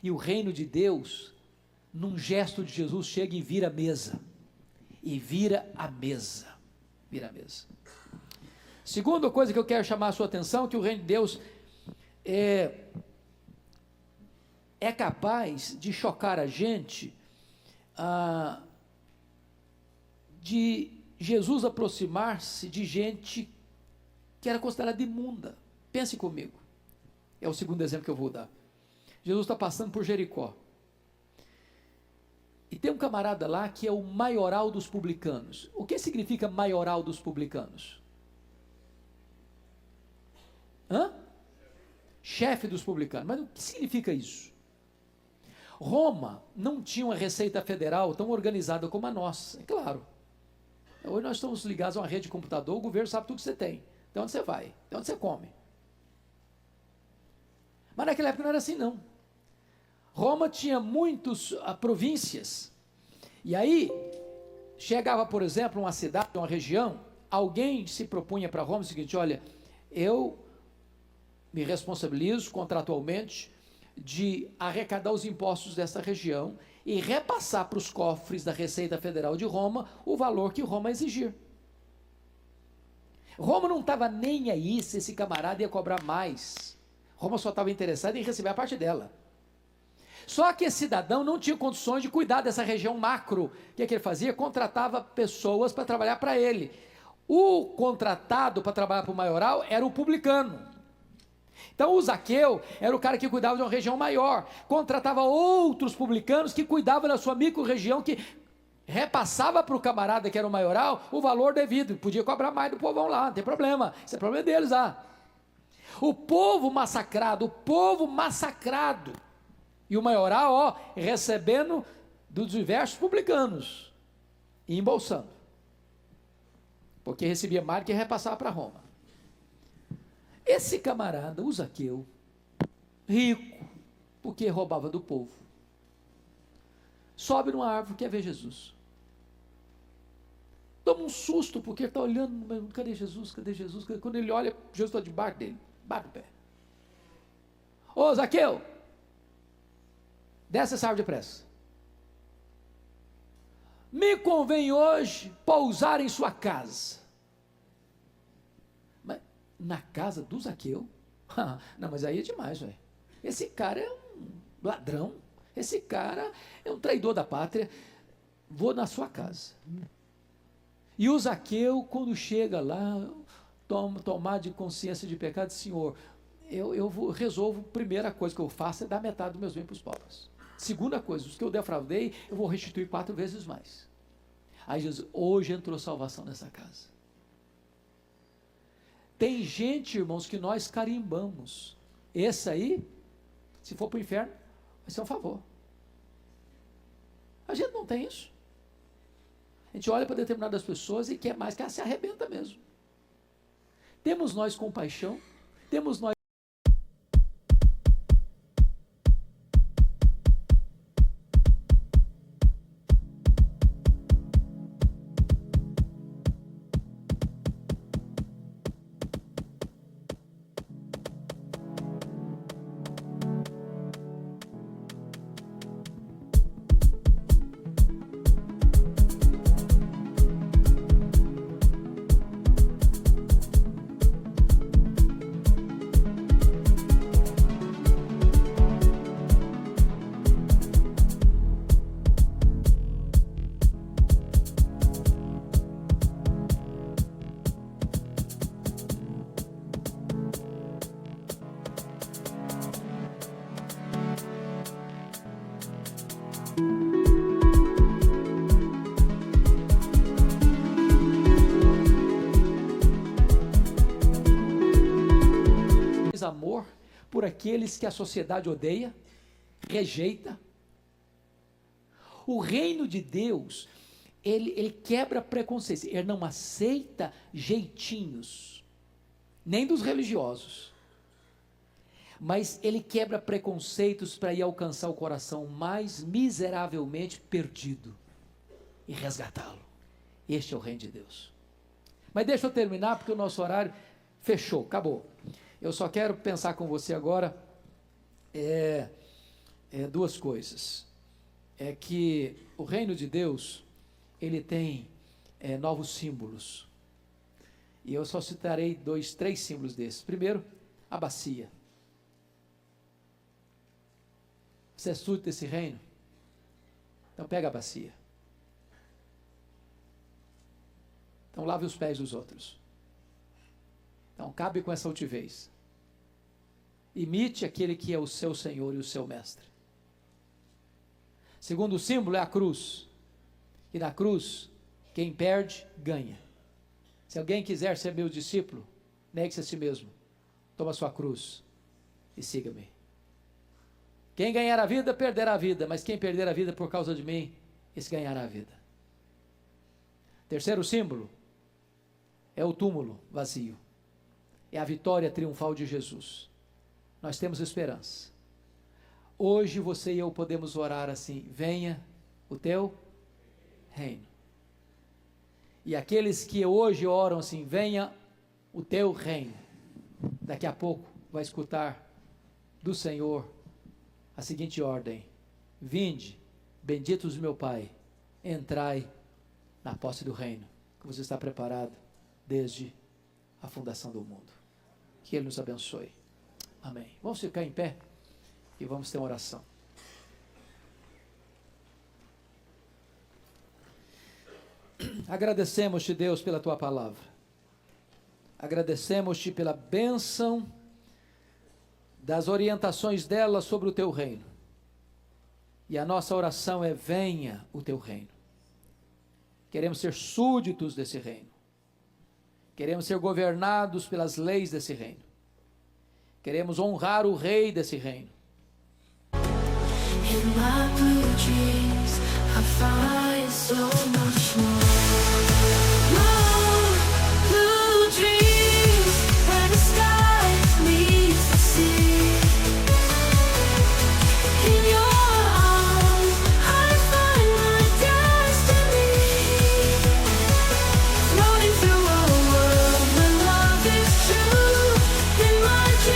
E o reino de Deus, num gesto de Jesus, chega e vira a mesa. E vira a mesa. Vira a mesa. Segunda coisa que eu quero chamar a sua atenção, que o reino de Deus é capaz de chocar a gente, de Jesus aproximar-se de gente que era considerada imunda. Pense comigo. É o segundo exemplo que eu vou dar. Jesus está passando por Jericó. E tem um camarada lá que é o maioral dos publicanos. O que significa maioral dos publicanos? Chefe dos publicanos. Mas o que significa isso? Roma não tinha uma receita federal tão organizada como a nossa, é claro. Hoje nós estamos ligados a uma rede de computador, o governo sabe tudo que você tem, de onde você vai, de onde você come. Mas naquela época não era assim, não. Roma tinha muitas províncias, e aí chegava, por exemplo, uma cidade, uma região, alguém se propunha para Roma o seguinte: olha, eu me responsabilizo contratualmente de arrecadar os impostos dessa região e repassar para os cofres da Receita Federal de Roma o valor que Roma exigir. Roma não estava nem aí se esse camarada ia cobrar mais. Roma só estava interessada em receber a parte dela. Só que esse cidadão não tinha condições de cuidar dessa região macro. O que ele fazia? Contratava pessoas para trabalhar para ele. O contratado para trabalhar para o maioral era o publicano. Então o Zaqueu era o cara que cuidava de uma região maior, contratava outros publicanos que cuidavam da sua micro-região, que repassava para o camarada que era o maioral o valor devido, podia cobrar mais do povão lá, não tem problema, isso é problema deles lá. O povo massacrado, e o maioral recebendo dos diversos publicanos e embolsando, porque recebia mais do que repassava para Roma. Esse camarada, o Zaqueu, rico, porque roubava do povo, sobe numa árvore, quer ver Jesus. Toma um susto, porque ele está olhando, mas cadê Jesus? Cadê Jesus? Quando ele olha, Jesus está debaixo dele. bate o pé. Ô Zaqueu, desce essa árvore depressa. Me convém hoje pousar em sua casa. Mas na casa do Zaqueu? Não, mas aí é demais, velho. Esse cara é um ladrão. Esse cara é um traidor da pátria. Vou na sua casa. E o Zaqueu, quando chega lá, tomar de consciência de pecado, Senhor, eu resolvo, primeira coisa que eu faço é dar metade dos meus bens para os pobres. Segunda coisa, os que eu defraudei, eu vou restituir 4 vezes mais. Aí Jesus, hoje entrou salvação nessa casa. Tem gente, irmãos, que nós carimbamos. Esse aí, se for para o inferno, vai ser um favor. A gente não tem isso. A gente olha para determinadas pessoas e quer mais que ela se arrebenta mesmo. Temos nós compaixão, temos nós amor por aqueles que a sociedade odeia, rejeita. O reino de Deus, ele quebra preconceitos, ele não aceita jeitinhos, nem dos religiosos, mas ele quebra preconceitos para ir alcançar o coração mais miseravelmente perdido e resgatá-lo. Este é o reino de Deus. Mas deixa eu terminar, porque o nosso horário fechou, acabou. Eu só quero pensar com você agora duas coisas. É que o reino de Deus, ele tem novos símbolos. E eu só citarei 3 símbolos desses. Primeiro, a bacia. Você é súdito desse reino? Então pega a bacia. Então lave os pés dos outros. Então cabe com essa altivez. Imite aquele que é o seu Senhor e o seu Mestre. Segundo símbolo é a cruz. E na cruz, quem perde, ganha. Se alguém quiser ser meu discípulo, negue-se a si mesmo. Toma sua cruz e siga-me. Quem ganhar a vida, perderá a vida. Mas quem perder a vida por causa de mim, esse ganhará a vida. Terceiro símbolo é o túmulo vazio. É a vitória triunfal de Jesus. Nós temos esperança. Hoje você e eu podemos orar assim: venha o teu reino. E aqueles que hoje oram assim: venha o teu reino, daqui a pouco vai escutar do Senhor a seguinte ordem: vinde, benditos do meu Pai, entrai na posse do reino, que você está preparado desde a fundação do mundo. Que Ele nos abençoe. Amém. Vamos ficar em pé e vamos ter uma oração. Agradecemos-te, Deus, pela tua palavra. Agradecemos-te pela bênção das orientações dela sobre o teu reino. E a nossa oração é: venha o teu reino. Queremos ser súditos desse reino. Queremos ser governados pelas leis desse reino. Queremos honrar o rei desse reino. In my blue dreams, I find so much more blue dreams, where the sky meets the sea. In your arms, I find my destiny. Floating through a world where love is true. In my dreams,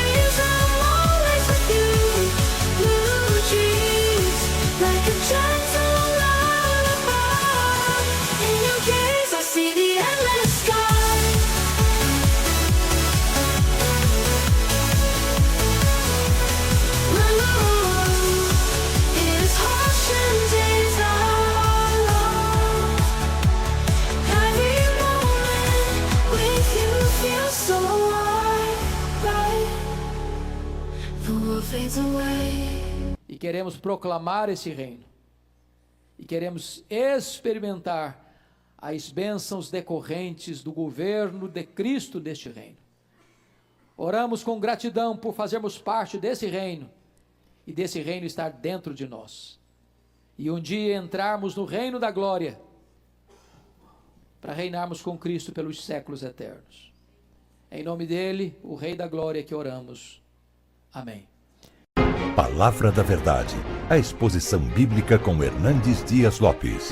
fades away. E queremos proclamar esse reino. E queremos experimentar as bênçãos decorrentes do governo de Cristo deste reino. Oramos com gratidão por fazermos parte desse reino e desse reino estar dentro de nós. E um dia entrarmos no reino da glória para reinarmos com Cristo pelos séculos eternos. Em nome dele, o Rei da Glória, que oramos. Amém. Palavra da Verdade, a exposição bíblica com Hernandes Dias Lopes.